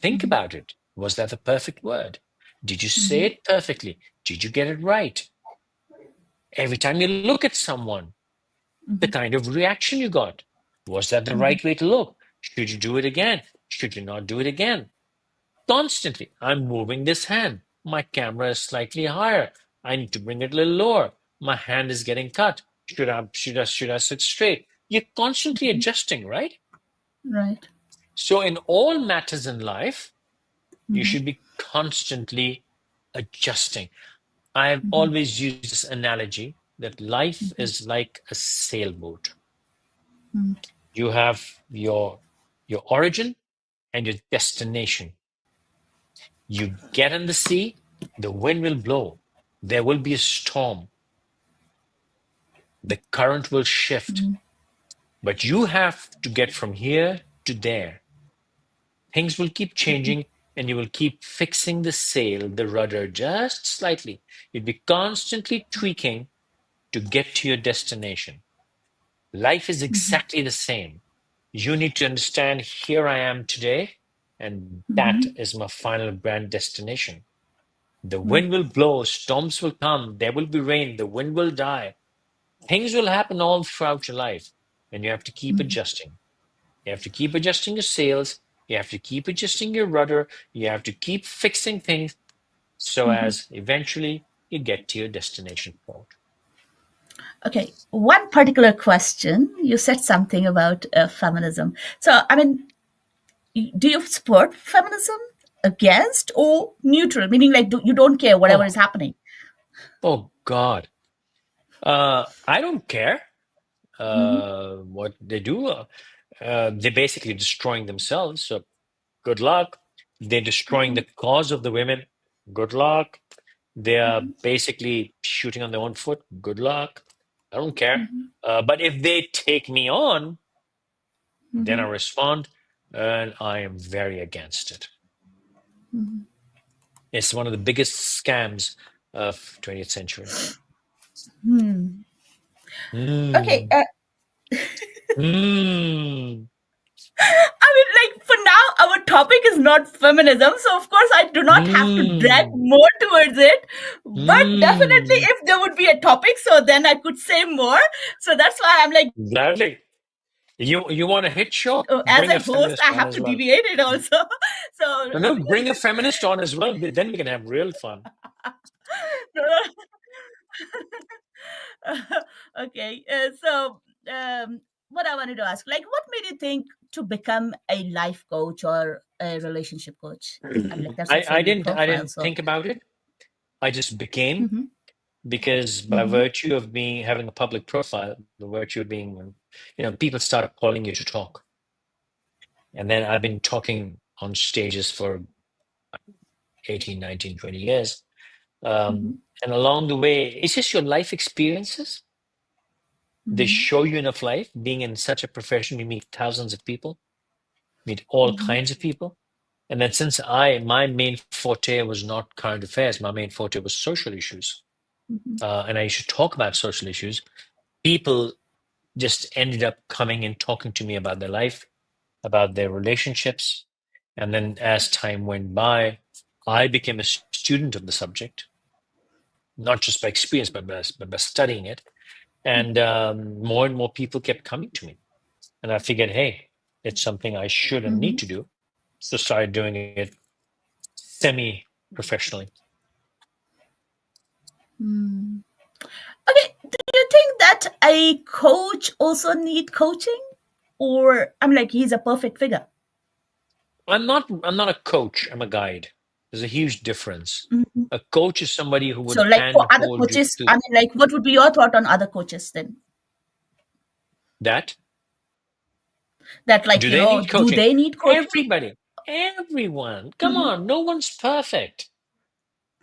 think mhm, about it. Was that the perfect word? Did you say mhm, it perfectly? Did you get it right? Every time you look at someone, the mhm, kind of reaction you got. Was that the mhm, right way to look? Should you do it again? Should you not do it again? Constantly, I'm moving this hand. My camera is slightly higher. I need to bring it a little lower. My hand is getting cut. Should I sit straight? You're constantly mhm. adjusting, right? Right. So in all matters in life, you Mhm, should be constantly adjusting. I've mhm, always used this analogy that life mhm, is like a sailboat. mhm, You have your origin and your destination. You get in the sea, the wind will blow. There will be a storm. The current will shift, but you have to get from here to there. Things will keep changing, and you will keep fixing the sail, the rudder, just slightly. You'll be constantly tweaking to get to your destination. Life is exactly the same. You need to understand, here I am today, and that is my final grand destination. The wind will blow, storms will come, there will be rain, the wind will die. Things will happen all throughout your life, and you have to keep adjusting. You have to keep adjusting your sails, you have to keep adjusting your rudder, you have to keep fixing things so as eventually you get to your destination port. Okay, one particular question. You said something about feminism. So, I mean, do you support feminism, against, or neutral? Meaning, like, you don't care whatever is Oh, happening. oh God. I don't care what they do. They're basically destroying themselves. So good luck. They're destroying the cause of the women. Good luck. They are basically shooting on their own foot. Good luck. I don't care. But if they take me on, then I respond, and I am very against it. It's one of the biggest scams of 20th century. Okay, Mm. Mm. I mean, like, for now, our topic is not feminism, so of course, I do not have to drag Mm. more towards it. But definitely, Mm. if there would be a topic, so then I could say more. So that's why I'm like, Gladly. You want a hit show? as Bring a a host, feminist I on have as to well. deviate it also. So, No, no, bring a feminist on as well. Then we can have real fun. okay. What I wanted to ask, like, what made you think to become a life coach or a relationship coach? I mean, like, that's also I in your didn't I profile. didn't So, think about it. I just became, hmm because by hmm virtue of being having a public profile, the virtue of being, people started calling you to talk. And then I've been talking on stages for 18, 19, 20 years. hmm And along the way, it's just your life experiences. They hmm show you enough life. Being in such a profession, you meet thousands of people, meet all hmm kinds of people. And then since my main forte was not current affairs, my main forte was social issues. hmm And I used to talk about social issues. People just ended up coming and talking to me about their life, about their relationships. And then as time went by, I became a student of the subject, not just by experience, but by studying it. And more and more people kept coming to me. And I figured, hey, it's something I should and need hmm to do. So started doing it semi professionally. okay. Do you think that a coach also need coaching, or I'm like, he's a perfect figure? I'm not a coach, I'm a guide. There's a huge difference. Mhm. A coach is somebody who would So, like, for other handhold you coaches, through I mean, like, what would be your thought on other coaches then? that. That, like, Do they need do coaching? they need coaching? Everybody, everyone. Come Hmm on, no one's perfect.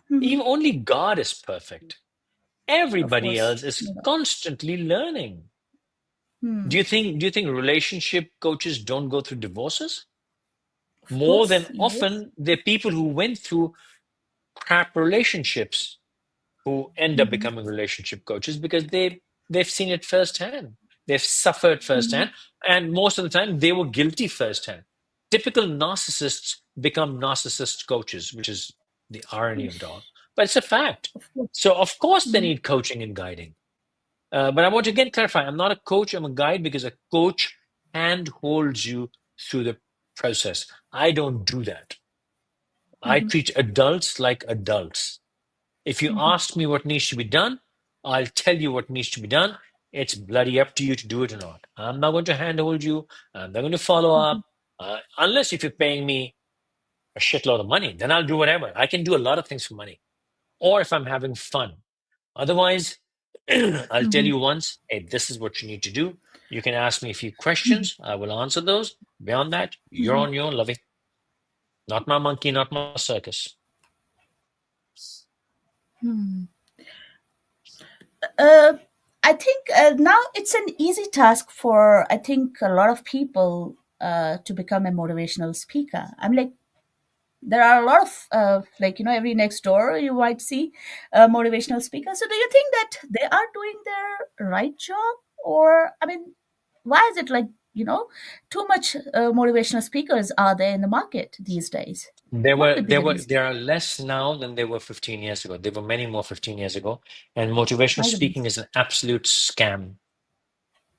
hmm Even only God is perfect. Of Everybody course. else is No doubt. constantly learning. Do you think relationship coaches don't go through divorces? Of More course, than yes. often, they're people who went through crap relationships who end up hmm becoming relationship coaches because they've seen it firsthand. They've suffered hmm firsthand, and most of the time they were guilty firsthand. Typical narcissists become narcissist coaches, which is the irony of it all. But it's a fact. Of course. So of course they hmm need coaching and guiding. But I want to again clarify: I'm not a coach. I'm a guide because a coach handholds you through the process. I don't do that. I hmm treat adults like adults. If you hmm ask me what needs to be done, I'll tell you what needs to be done. It's bloody up to you to do it or not. I'm not going to handhold you. I'm not going to follow hmm up. Unless if you're paying me a shitload of money, then I'll do whatever. I can do a lot of things for money. Or if I'm having fun. Otherwise, I'll tell hmm you once, hey, this is what you need to do. You can ask me a few questions. I will answer those. Beyond that, you're hmm on your own, lovey. Not my monkey, not my circus. hmm Uh, I think now it's an easy task for, I think, a lot of people to become a motivational speaker. I'm like, there are a lot of like, every next door you might see motivational speakers. So do you think that they are doing their right job? Or, I mean, why is it like, too much motivational speakers are there in the market these days? What could be the reason? There are less now than there were 15 years ago. There were many more 15 years ago. And motivational My speaking goodness. is an absolute scam.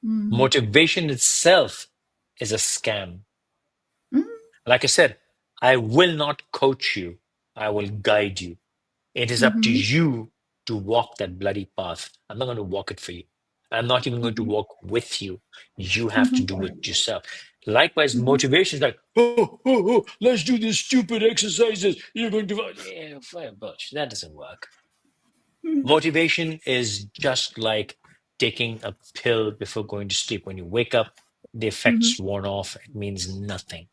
Mm-hmm. Motivation itself is a scam. Mm-hmm. Like I said, I will not coach you. I will guide you. It is up to Mm-hmm. you to walk that bloody path. I'm not going to walk it for you. I'm not even going to walk with you. You have to do it yourself. Likewise, Mm-hmm. motivation is like, let's do these stupid exercises. You're going to, yeah, fire bush. That doesn't work. Motivation is just like taking a pill before going to sleep. When you wake up, the Mm-hmm. effect's worn off. It means nothing.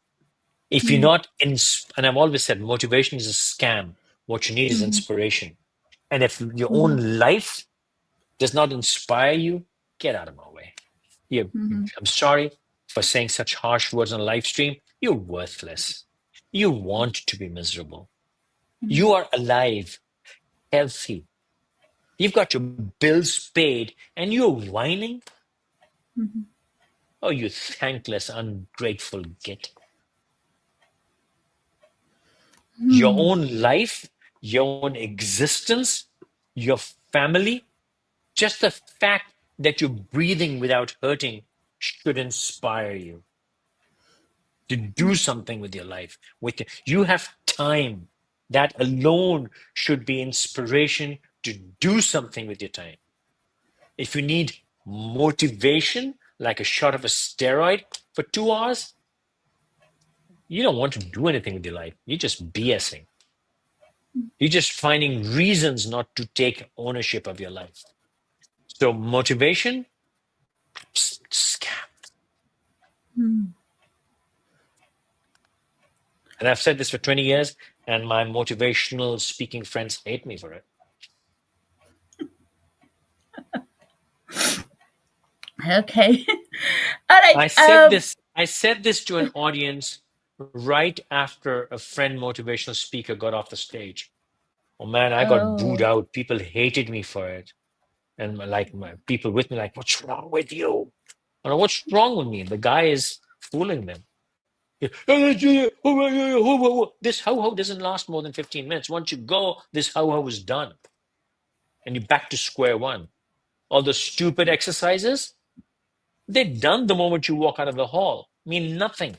If you're Mm-hmm. not in, and I've always said, motivation is a scam. What you need is Mm-hmm. inspiration. And if your Mm-hmm. own life does not inspire you, get out of my way. You, Mm-hmm. I'm sorry for saying such harsh words on a live stream. You're worthless. You want to be miserable. You are alive, healthy. You've got your bills paid, and you're whining. Oh, you thankless, ungrateful git. Your Mm-hmm. own life, your own existence, your family, just the fact that you're breathing without hurting should inspire you to do something with your life. You have time. That alone should be inspiration to do something with your time. If you need motivation, like a shot of a steroid for 2 hours, you don't want to do anything with your life. You're just BSing. You're just finding reasons not to take ownership of your life. So motivation, scam. And I've said this for 20 years, and my motivational speaking friends hate me for it. Okay. All right. I said this to an audience right after a friend motivational speaker got off the stage. Oh man, I got booed Oh. out. People hated me for it. And my people with me, like, what's wrong with you? I don't know what's wrong with me. The guy is fooling them. This ho-ho doesn't last more than 15 minutes. Once you go, this ho-ho is done. And you're back to square one. All the stupid exercises, they're done the moment you walk out of the hall. Mean nothing.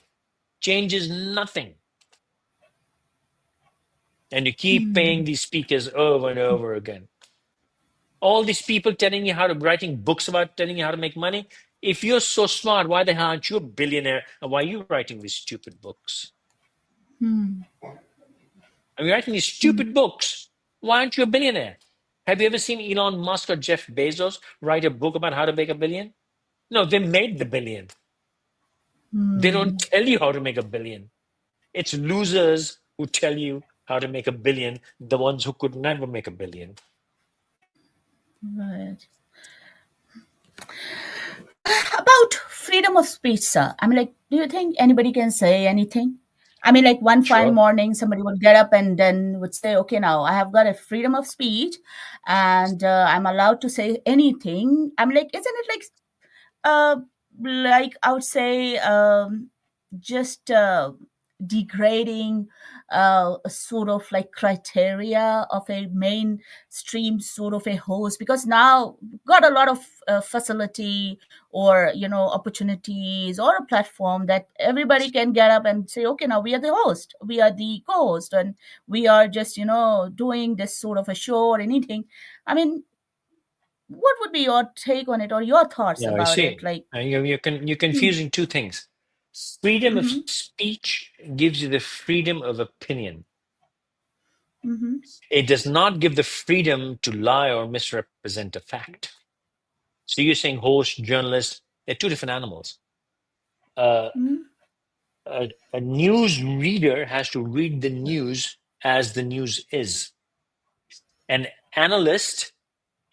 Changes nothing. And you keep paying these speakers over and over again. All these people telling you how to writing books about telling you how to make money. If you're so smart, why the hell aren't you a billionaire? And why are you writing these stupid books? I mean, writing these stupid books. Why aren't you a billionaire? Have you ever seen Elon Musk or Jeff Bezos write a book about how to make a billion? No, they made the billion. They don't tell you how to make a billion. It's losers who tell you how to make a billion, the ones who could never make a billion. Right. About freedom of speech, sir. I mean, like, do you think anybody can say anything? I mean, like, one fine Sure. morning, somebody would get up and then would say, okay, now I have got a freedom of speech and I'm allowed to say anything. I'm like, isn't it uh, like I would say, just degrading a sort of like criteria of a mainstream sort of a host, because now got a lot of facility or opportunities or a platform that everybody can get up and say, okay, now we are the host, we are the co-host, and we are just doing this sort of a show or anything. I mean, what would be your take on it or your thoughts Yeah, I about it? see. Like, You're confusing two things. Freedom of mm-hmm, speech gives you the freedom of opinion. mm-hmm, It does not give the freedom to lie or misrepresent a fact. So you're saying host, journalist, they're two different animals. Uh, mm-hmm, a news reader has to read the news as the news is. An analyst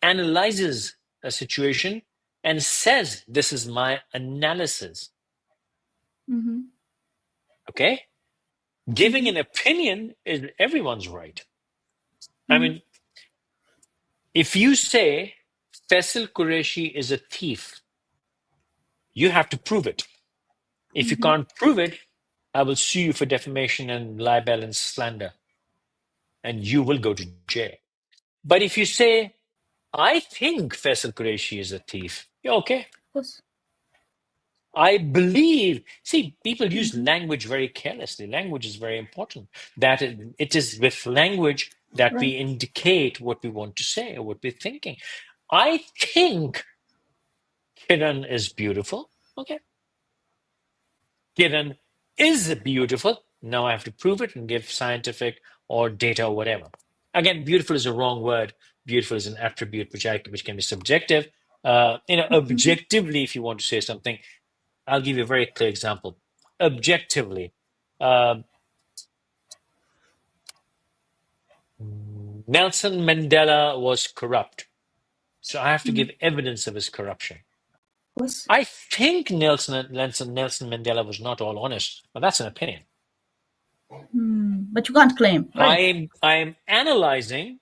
analyzes a situation and says, this is my analysis. Mm-hmm. Okay? Giving Mm-hmm. an opinion is everyone's right. I Mm-hmm. mean, if you say Faisal Qureshi is a thief, you have to prove it. If you Mm-hmm. can't prove it, I will sue you for defamation and libel and slander, and you will go to jail. But if you say, I think Faisal Qureshi is a thief, yeah, okay. Of course. I believe. See, people use Mm-hmm. language very carelessly. Language is very important. That it is with language that we Right. indicate what we want to say or what we're thinking. I think Kiran is beautiful. Okay. Kiran is beautiful. Now I have to prove it and give scientific or data or whatever. Again, beautiful is a wrong word. Beautiful is an attribute which can be subjective. Mm-hmm. Objectively, if you want to say something, I'll give you a very clear example. Objectively, uh, Nelson Mandela was corrupt. So I have to Mm-hmm. give evidence of his corruption. Of course. I think Nelson Mandela was not all honest, but that's an opinion. Mm. But you can't claim, right? I'm analyzing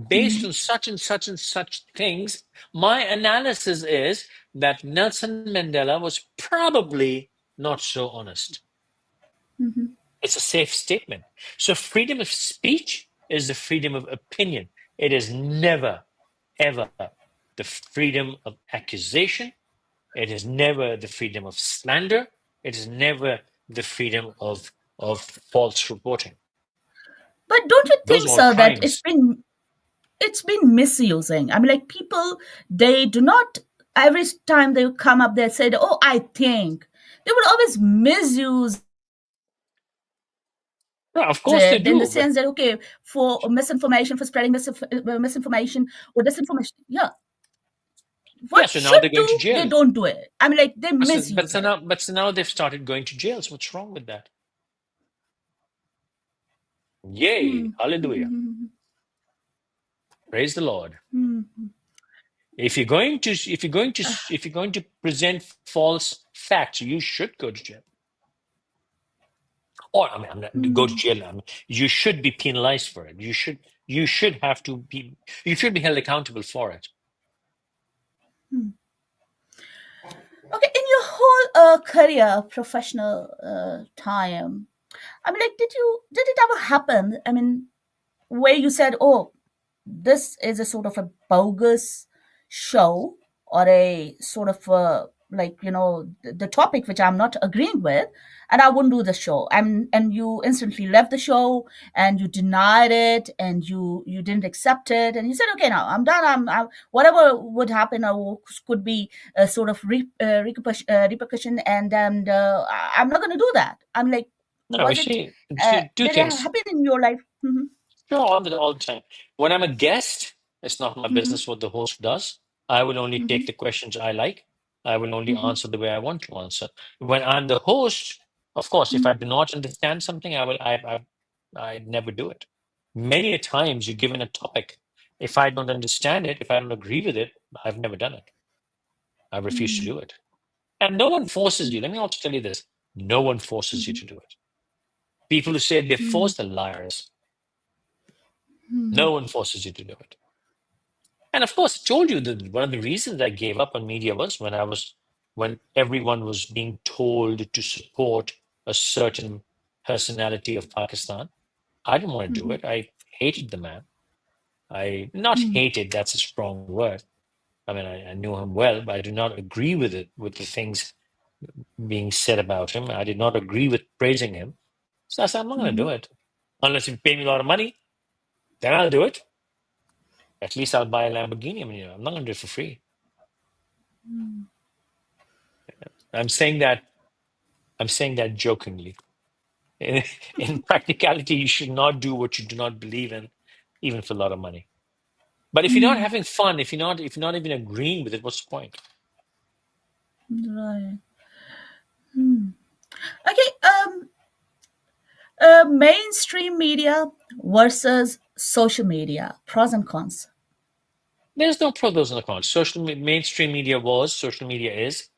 based Mm-hmm. on such and such things. My analysis is that Nelson Mandela was probably not so honest. Mm-hmm. It's a safe statement. So freedom of speech is the freedom of opinion. It is never, ever the freedom of accusation. It is never the freedom of slander. It is never the freedom of false reporting. But don't you Those think, are all sir, that crimes. it's been misusing? I mean, like people, they do not every time they come up, they say, "Oh, I think." They would always misuse No, of course they it in the do, but sense that okay, for misinformation, for spreading misinformation or disinformation. Yeah, yeah. what So now should they're going to do, they jail. don't do it. I mean, like they But misuse so it. now, they've started going to jails. What's wrong with that? Yay! Hmm. Hallelujah! Hmm. Praise the Lord. Hmm. If you're going to present false facts, you should go to jail. Or I mean, I'm not, go to Hmm. jail. You should be penalized for it. You should have to be. You should be held accountable for it. Hmm. Okay, in your whole career, professional time, I mean, like, did it ever happen? I mean, where you said, "Oh, this is a sort of a bogus show or a sort of like the topic which I'm not agreeing with, and I wouldn't do the show." And you instantly left the show and you denied it and you didn't accept it and you said, "Okay, now I'm done. Whatever would happen or could be a sort of repercussion, and I'm not going to do that." I'm like, No, you was it? see, two Did it things. happen in your life? Hmm. Sure, all the time. When I'm a guest, it's not my Hmm. business what the host does. I will only take Hmm. the questions I like. I will only Hmm. answer the way I want to answer. When I'm the host, of course, if I do not understand something, I never do it. Many a times you're given a topic. If I don't understand it, if I don't agree with it, I've never done it. I refuse to Hmm. do it. And no one forces you. Let me also tell you this. No one forces you Hmm. to do it. People who say they're Hmm. forced are liars. Hmm. No one forces you to do it. And of course, I told you that one of the reasons I gave up on media was when everyone was being told to support a certain personality of Pakistan. I didn't want to do Hmm. it. I hated the man. I not Hmm. hated, that's a strong word. I mean, I knew him well, but I did not agree with it, with the things being said about him. I did not agree with praising him. So I said, I'm not going to Hmm. do it. Unless you pay me a lot of money, then I'll do it. At least I'll buy a Lamborghini. I mean, I'm not going to do it for free. I'm saying that I'm saying that jokingly. In practicality, you should not do what you do not believe in, even for a lot of money. But if you're not Hmm. having fun, if you're not even agreeing with it, what's the point? Right. Hmm. Okay. Mainstream media versus social media. Pros and cons. There's no pros and cons. Mainstream media was, social media is.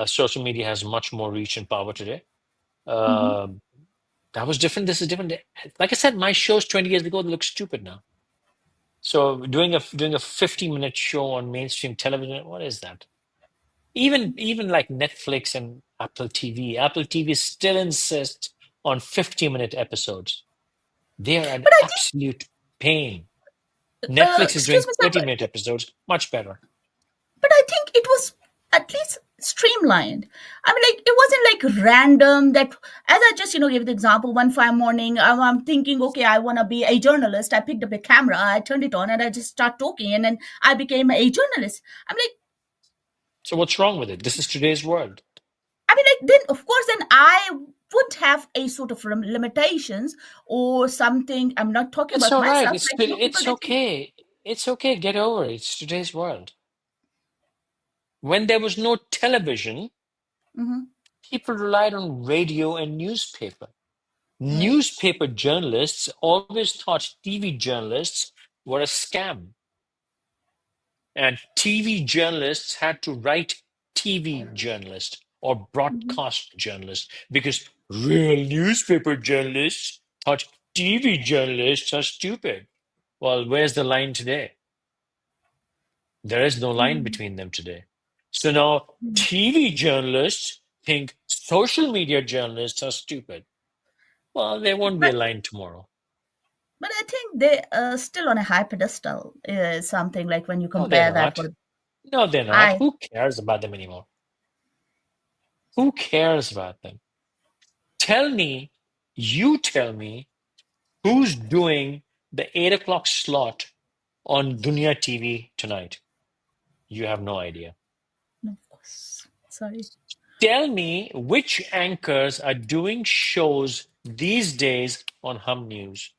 Social media has much more reach and power today. Hmm. Uh, that was different. This is different. Like I said, my shows 20 years ago look stupid now. So doing a 50-minute show on mainstream television, what is that? Even like Netflix and Apple TV. Apple TV still insists on 50-minute episodes. They are an But I think, absolute pain. Netflix is excuse doing me, sir, 30-minute episodes, much better. but I think it was at least streamlined. I mean, like, it wasn't like random that, as I just, gave the example, one fine morning, I'm thinking, okay, I want to be a journalist. I picked up a camera, I turned it on, and I just start talking, and then I became a journalist. I'm like, So what's wrong with it? This is today's world. I mean, like, then, of course, then I would have a sort of limitations or something. I'm not talking It's about all right. myself. Like, people, It's they think, okay. It's okay. Get over it. It's today's world. When there was no television, hmm, people relied on radio and newspaper. right. Newspaper journalists always thought TV journalists were a scam, and TV journalists had to write TV journalists or Hmm. broadcast journalists because real newspaper journalists thought TV journalists are stupid. Well, where's the line today? There is no line Hmm. between them today. So now Hmm. TV journalists think social media journalists are stupid. Well, there won't be a But line tomorrow. I think they still on a high pedestal. Something like when you No, they're compare that not. with No, they're not. I. Who cares about them anymore? Who cares about them? Tell me, you tell me, who's doing the 8 o'clock slot on Dunya TV tonight? You have no idea. No, of course. Sorry. Tell me which anchors are doing shows these days on Hum News.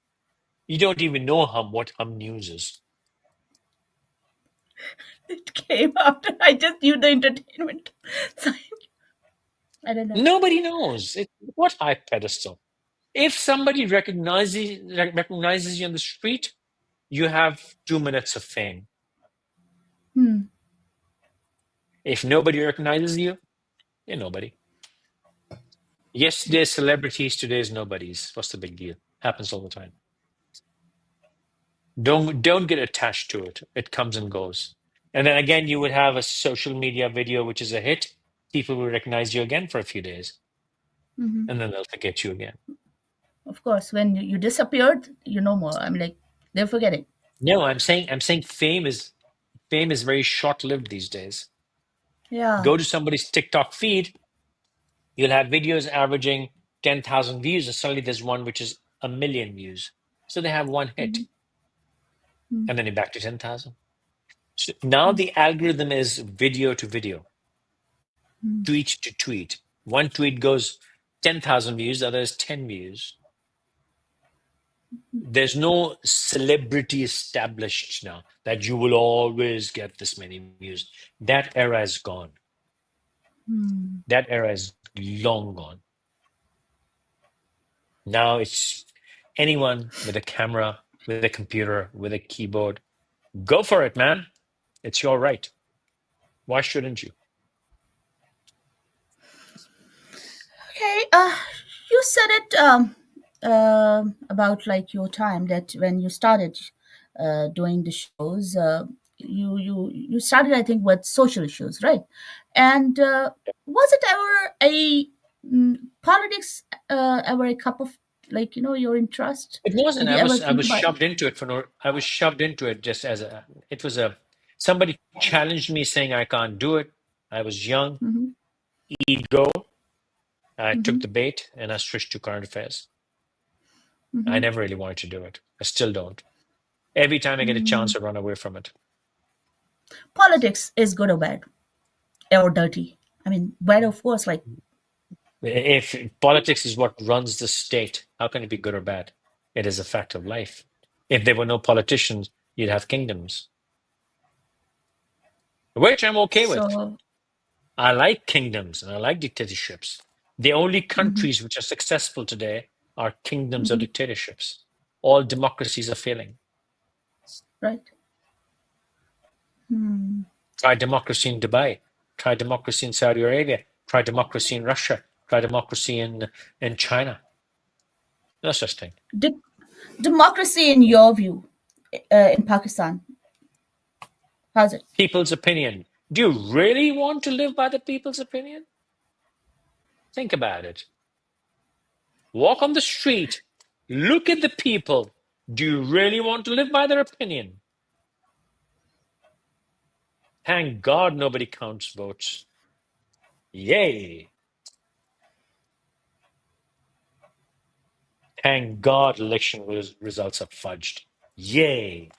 You don't even know what Hum News is. It came after I just knew the entertainment. Sorry. I don't know. Nobody knows. What high pedestal? If somebody recognizes you on the street, you have 2 minutes of fame. Hmm. If nobody recognizes you, you're nobody. Yesterday's celebrities, today's nobodies. What's the big deal? Happens all the time. Don't get attached to it. It comes and goes. And then again, you would have a social media video which is a hit. People will recognize you again for a few days, Hmm. and then they'll forget you again. Of course, when you disappeared, you no more. I'm like, they're forgetting. No, I'm saying fame is very short-lived these days. Yeah. Go to somebody's TikTok feed, you'll have videos averaging 10,000 views, and suddenly there's one which is a million views. So they have one hit, Hmm. Hmm. and then you're back to 10,000. So now Hmm. the algorithm is video to video, Hmm. tweet to tweet. One tweet goes 10,000 views, the other is 10 views. There's no celebrity established now that you will always get this many views. That era is gone. Hmm. That era is long gone. Now it's anyone with a camera, with a computer, with a keyboard. Go for it, man. It's your right. Why shouldn't you? Okay. You said it about like your time that when you started doing the shows, you started, I think, with social issues, right? And was it ever a politics ever a cup of, like, your interest? It wasn't. Did you I ever was I think was about it? shoved into it for no. I was shoved into it just as a. It was a. Somebody challenged me saying I can't do it. I was young, Hmm. ego. I took Hmm. the bait and I switched to current affairs. I Hmm. never really wanted to do it. I still don't. Every time I get a chance, I run away from it. Politics is good or bad or dirty? I mean, bad, of course. Like, If politics is what runs the state, how can it be good or bad? It is a fact of life. If there were no politicians, you'd have kingdoms, which I'm okay with. so. I like kingdoms and I like dictatorships. The only Mhm. countries which are successful today are kingdoms or Mhm. dictatorships. All democracies are failing. Right. Hmm. Try democracy in Dubai. Try democracy in Saudi Arabia. Try democracy in Russia. Try democracy in China. No such thing. De- Democracy, in your view, in Pakistan, how's it? People's opinion. Do you really want to live by the people's opinion? Think about it. Walk on the street. Look at the people. Do you really want to live by their opinion? Thank God nobody counts votes. Yay. Thank God election results are fudged. Yay.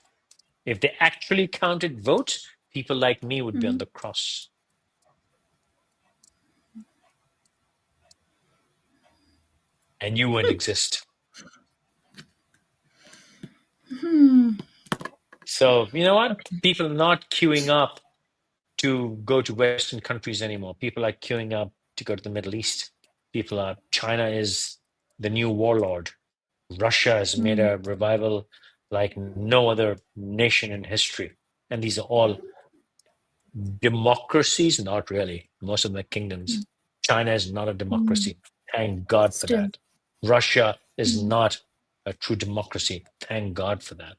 If they actually counted votes, people like me would be on Mhm. the cross and you wouldn't exist. Hmm. So, you know what? Okay. People are not queuing up to go to Western countries anymore. People are queuing up to go to the Middle East. China is the new warlord. Russia has made Hmm. a revival like no other nation in history. And these are all democracies, not really. Most of them are kingdoms. China is not a Hmm. democracy. Thank God for Still. that. Russia is Hmm. not a true democracy. Thank God for that.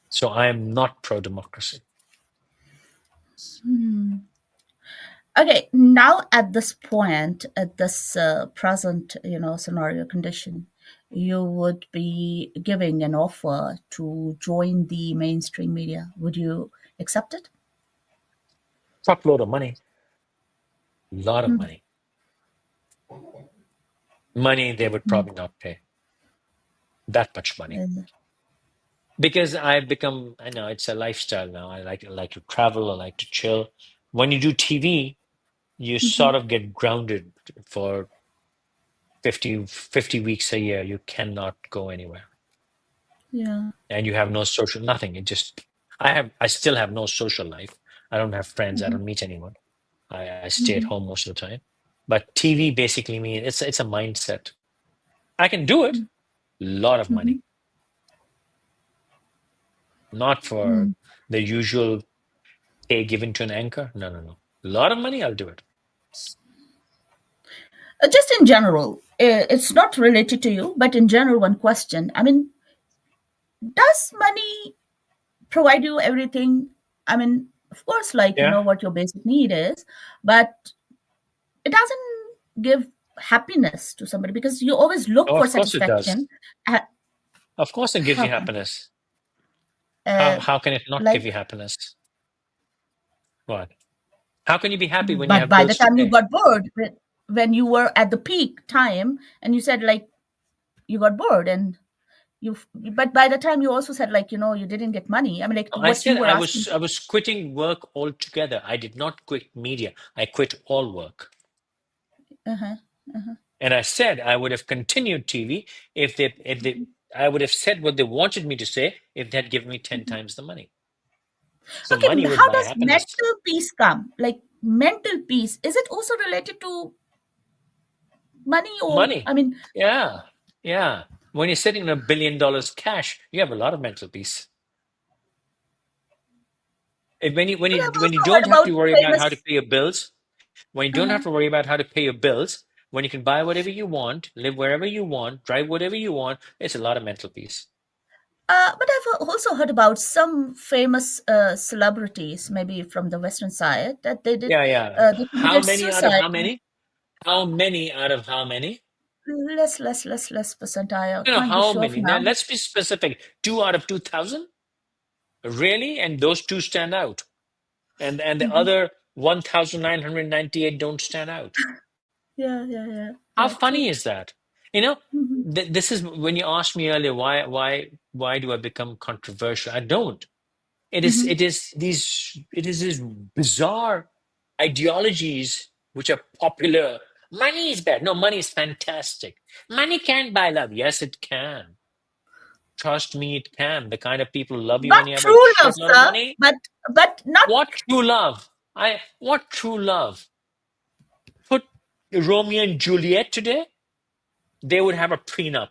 So I am not pro democracy. Hmm. Okay, now at this point, at this present, scenario condition, you would be giving an offer to join the mainstream media. Would you accept it? Truckload of money, lot of Hmm. money. Money they would Hmm. probably not pay that much money. Uh, Because I've become, I know it's a lifestyle now. I like to travel, I like to chill. When you do TV, you mhm. sort of get grounded for 50 weeks a year. You cannot go anywhere. Yeah. And you have no social nothing. I still have no social life. I don't have friends, I Hmm. don't meet anyone. I stay at Hmm. home most of the time. But TV basically means it's a mindset. I can do it. Lot of Hmm. money. Not for Hmm. the usual pay given to an anchor. No, no, no. A lot of money, I'll do it. Just in general, it's not related to you, but in general, one question. I mean, does money provide you everything? I mean, of course, like you Yeah. know what your basic need is, but it doesn't give happiness to somebody because you always look Oh, for of course it does. satisfaction. At, Of course it gives you how come? happiness. How Uh, how can it not give like, you happiness? What? How can you be happy when you but have by the bills to time you pay? got bored, when you were at the peak time, and you said like you got bored, and but by the time you also said like you didn't get money. I mean, like I what you said were I asking. was I was quitting work altogether. I did not quit media. I quit all work. Uh-huh, uh-huh. And I said I would have continued TV if they I would have said what they wanted me to say if they had given me 10 times the money. So Okay, money would how buy does happiness. mental peace come? Like mental peace, is it also related to money, or Money. I mean, Yeah. Yeah. When you're sitting in $1 billion cash, you have a lot of mental peace. When you when but you I've when you also don't heard have about to worry about how to famous. pay your bills, when you don't have Uh-huh. to worry about how to pay your bills, when you can buy whatever you want, live wherever you want, drive whatever you want, it's a lot of mental peace. But I've also heard about some famous celebrities, maybe from the Western side, that Yeah, yeah. they How committed many out of suicide. how many? How many out of how many? Less percent. I can't be How sure for many? now. Now, let's be specific. Two out of 2,000? Really? And those two stand out. And the Mhm. other 1,998 don't stand out. Yeah, yeah, yeah, How yeah. True. funny is that? You know, Mhm. this is when you asked me earlier, why do I become controversial? I don't. Mhm. It is these bizarre ideologies which are popular. Money is bad. No, money is fantastic. Money can't buy love. Yes, it can. Trust me, it can. The kind of people who love you Not when you have a true love, shitload of sir. money. But not. What true love? What true love? Put Romeo and Juliet today, they would have a prenup.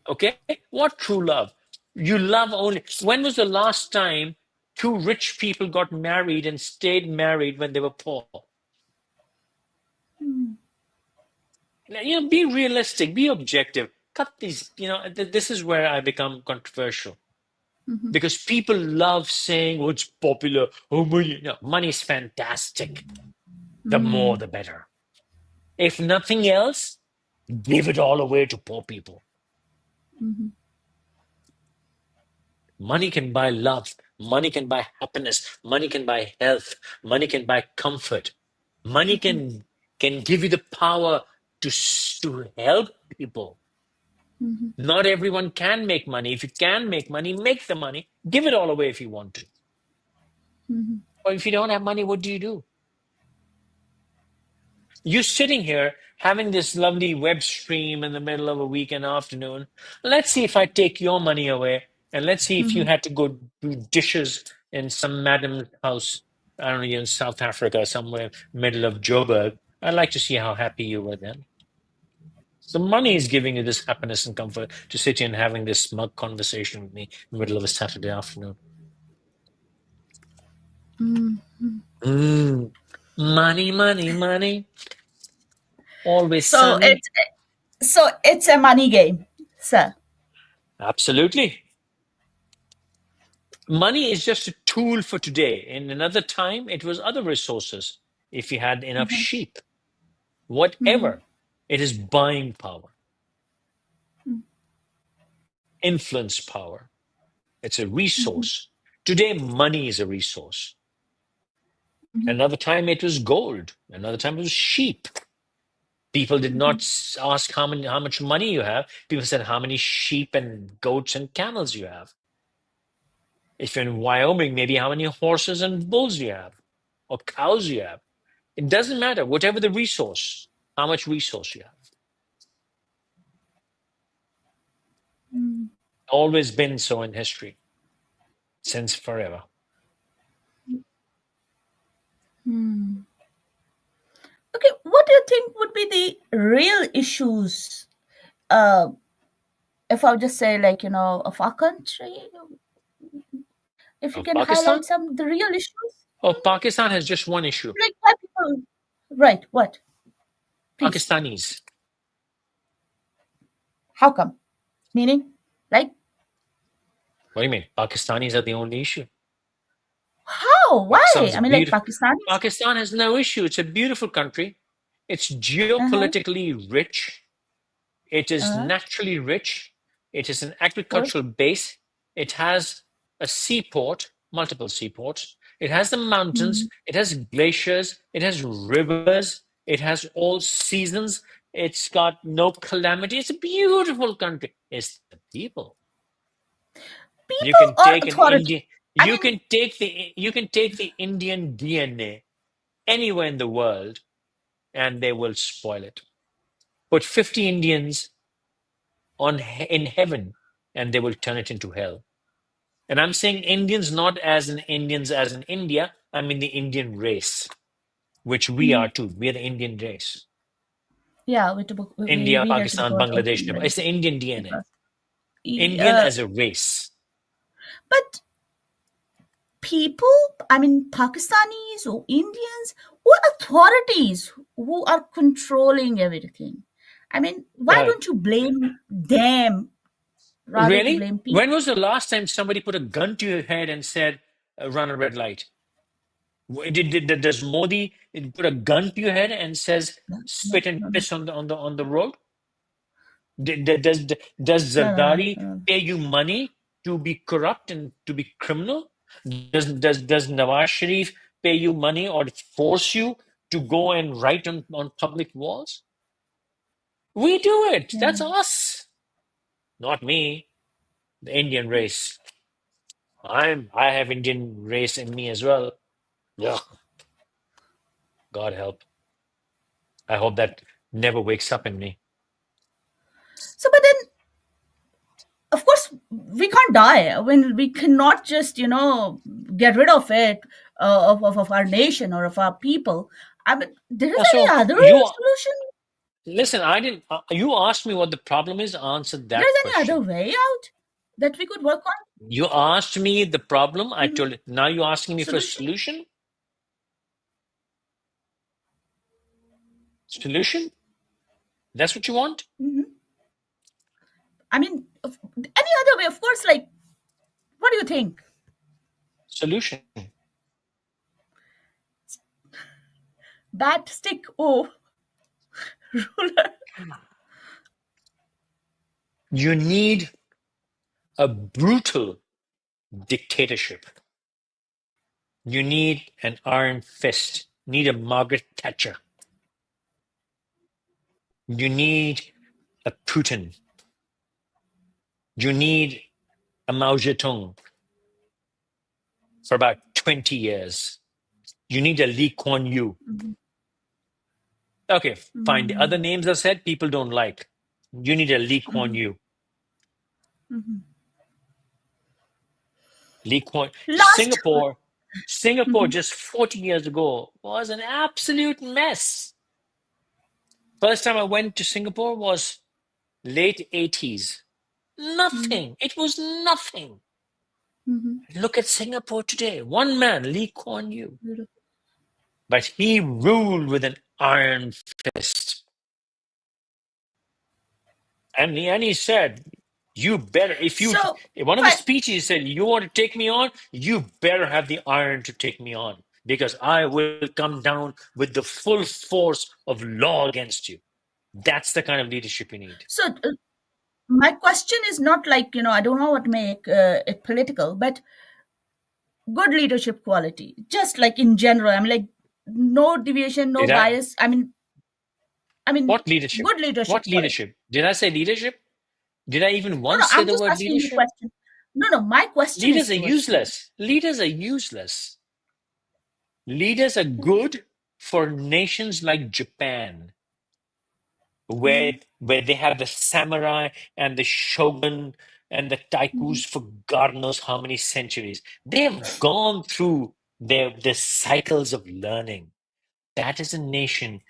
Okay? What true love? You love only. When was the last time two rich people got married and stayed married when they were poor? Mm, Be realistic, be objective. Cut these. This is where I become controversial mhm, because people love saying what's popular. Oh, money. No, money is fantastic. The more, mm, the better. If nothing else, give it all away to poor people. mhm, Money can buy love. Money can buy happiness. Money can buy health. Money can buy comfort. Money mhm, can give you the power to help people. mhm, Not everyone can make money. If you can make money, make the money. Give it all away if you want to. mhm, Or if you don't have money, what do you do? You're sitting here having this lovely web stream in the middle of a weekend afternoon. Let's see if I take your money away, and let's see if you mhm. had to go do dishes in some madam's house, I don't know, in South Africa, somewhere middle of Joburg. I'd like to see how happy you were then. So money is giving you this happiness and comfort to sit here and having this smug conversation with me in the middle of a Saturday afternoon. Mm. Mm. Money, money, money. Always So sunny. it's a money game, sir. Absolutely. Money is just a tool for today. In another time, it was other resources. If you had enough Mhm, sheep, mhm, whatever, it is buying power, mm, influence power. It's a mhm, resource. Today, money is a resource. mhm, Another time, it was gold. Another time, it was sheep. People did mhm, not ask how much money you have. People said how many sheep and goats and camels you have. If you're in Wyoming, maybe how many horses and bulls you have, or cows you have. It doesn't matter, whatever the resource, how much resource you have. mm, Always been so in history, since forever. mm. Okay, what do you think would be the real issues? Uh, if I would just say, like, of our country, if you Of can Pakistan? highlight some the real issues, Oh, Pakistan has just one issue. like why people, right? What? Please, Pakistanis. how come? Meaning, like, What do you mean? Pakistanis are the only issue. how? Pakistan Why? is I mean, like beautiful. Pakistanis. Pakistan has no issue. It's a beautiful country. It's Uh-huh. geopolitically rich. It is Uh-huh. naturally rich. It is an Of course. agricultural base. It has a seaport, multiple seaports. It has the mountains. Mm. It has glaciers. It has rivers. It has all seasons. It's got no calamity. It's a beautiful country. It's the people. You People can or take an authority? Indian. I mean, You can take the Indian DNA anywhere in the world, and they will spoil it. Put 50 Indians in heaven, and they will turn it into hell. And I'm saying Indians not as in Indians as in India. I mean the Indian race, which we mm, are too. We are the Indian race. yeah, we, to, book- India, we here to Pakistan, because of Bangladesh, Nepal. It's the Indian DNA. because, Indian uh, as a race. but people, I mean, Pakistanis or Indians, or authorities who are controlling everything. I mean, why Uh, don't you blame them rather to really? blame people? When was the last time somebody put a gun to your head and said, run a red light? Does Modi put a gun to your head and says, No, no, spit and no, no, piss on the road? Does no, no, no, Zardari no. pay you money to be corrupt and to be criminal? Does Nawaz Sharif pay you money or force you to go and write on public walls? We do it. Yeah. That's us, not me. The Indian race. I have Indian race in me as well. Yeah, God help. I hope that never wakes up in me. So, but then, of course, we can't die. When we cannot just, get rid of it, of our nation or of our people. I mean, there is So any other you solution? listen. I didn't. You asked me what the problem is. I answered There that is any other question. way out? that we could work on? You asked me the problem. I Mhm. told you. Now you're asking me for a Solution? solution? Solution? That's what you want? Hmm. I mean, any other way, of course. Like, what do you think? Solution. Bat, stick, oh, ruler. You need a brutal dictatorship. You need an iron fist. You need a Margaret Thatcher. You need a Putin. You need a Mao Zedong for about 20 years. You need a Lee Kuan Yew. Mm-hmm. Okay, fine. The Mm-hmm. other names I said, people don't like. You need a Lee Kuan Mm-hmm. Yew. Mm-hmm. Lee Kuan Last. Singapore. Singapore Mhm. just 40 years ago was an absolute mess. First time I went to Singapore was late 80s. Mhm. Nothing. It was nothing. Mhm. Look at Singapore today. One man, Lee Kuan Yew. Beautiful. But he ruled with an iron fist. And he said, you better, So, in one of his fine. speeches, he said, you want to take me on? You better have the iron to take me on because I will come down with the full force of law against you. That's the kind of leadership you need. So, my question is not like, I don't know what make it political, but good leadership quality, just like in general. I mean, like, no deviation, no Did I? bias. I mean, What leadership? good leadership What quality. leadership? Did I say leadership? Did I even No, once no, say I'm the just word asking you leadership? question. No, no, my question is Leaders are towards you. useless. Leaders are useless. Leaders are good for nations like Japan, where Mhm. they have the samurai and the shogun and the Mhm. taikus for God knows how many centuries. They have gone through their cycles of learning. That is a nation.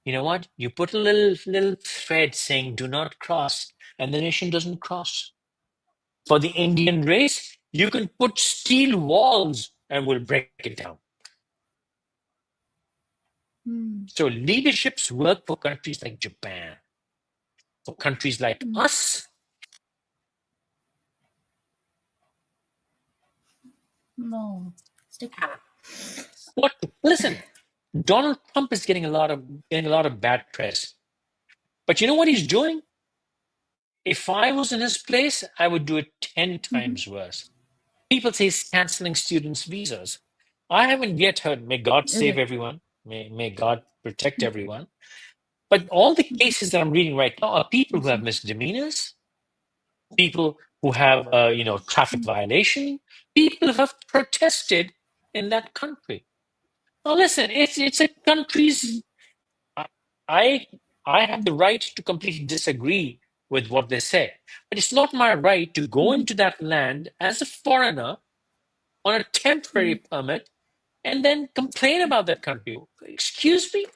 You know what? You put a little thread saying "Do not cross," and the nation doesn't cross. For the Indian race, you can put steel walls and we'll break it down. Mm. So leaderships work for countries like Japan. For countries like Mm. us, No, sticky. what? Listen, Donald Trump is getting a lot of bad press. But you know what he's doing? If I was in his place, I would do it 10 Mhm. times worse. People say he's canceling students' visas. I haven't yet heard, may God Is save it? everyone, may God protect everyone. But all the cases that I'm reading right now are people who have Mhm. misdemeanors, people who have, traffic violation, people who have protested in that country. Now, listen, it's a country's. Mhm. I I I have the right to completely disagree with what they say, but it's not my right to go Mhm. into that land as a foreigner on a temporary Mhm. permit and then complain about that country. Excuse me,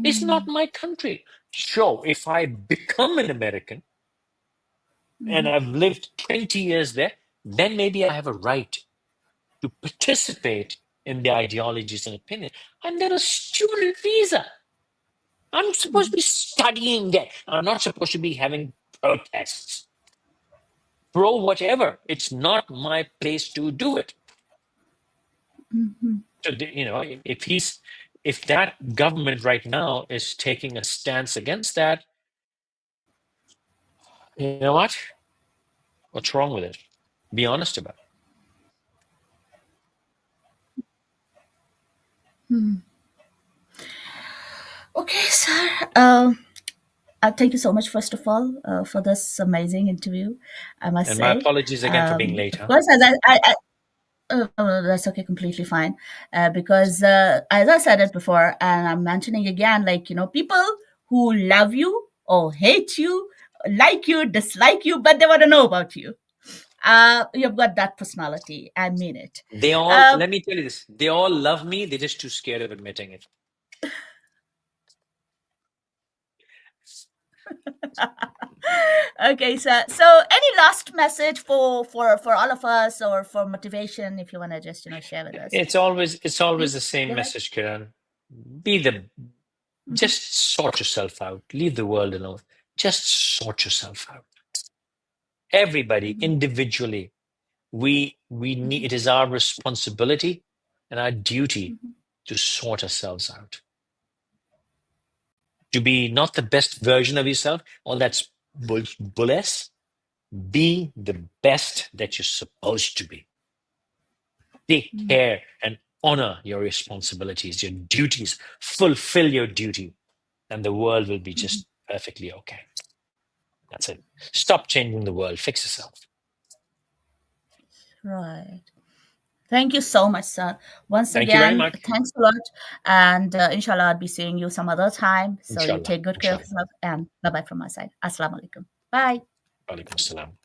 it's not Mhm. my country. Sure, if I become an American and Mhm. I've lived 20 years there, then maybe I have a right to participate in the ideologies and opinions. I'm there a student visa. I'm supposed to Mhm. be studying there. I'm not supposed to be having protests. Pro whatever. It's not my place to do it. Mhm. So, if that government right now is taking a stance against that, you know what? What's wrong with it? Be honest about it. Mhm. Okay, sir. Thank you so much, first of all, for this amazing interview. I must And my say, apologies again for being late, of huh? course, as that's okay, completely fine. Because as I said it before, and I'm mentioning again, like people who love you or hate you, like you, dislike you, but they want to know about you. You've got that personality. I mean it. Uh, Let me tell you this, they all love me. They're just too scared of admitting it. Okay, so any last message for all of us, or for motivation, if you want to just share with us, It's always the please same go ahead. message, Kiran. Be the Mhm, Just sort yourself out. Leave the world alone. Just sort yourself out. Everybody mhm, individually, we need. mhm, It is our responsibility and our duty mhm, to sort ourselves out. To be not the best version of yourself, all that's bullish. Be the best that you're supposed to be. Take mhm, care and honor your responsibilities, your duties. Fulfill your duty, and the world will be mhm. just perfectly okay. That's it. Stop changing the world. Fix yourself. Right. Thank you so much, sir. Once Thank you very again, much. thanks a lot. And inshallah, I'll be seeing you some other time. So you Inshallah. take good care of Inshallah. yourself, and bye bye from my side. Assalamu alaikum. Bye. Alaikum salam.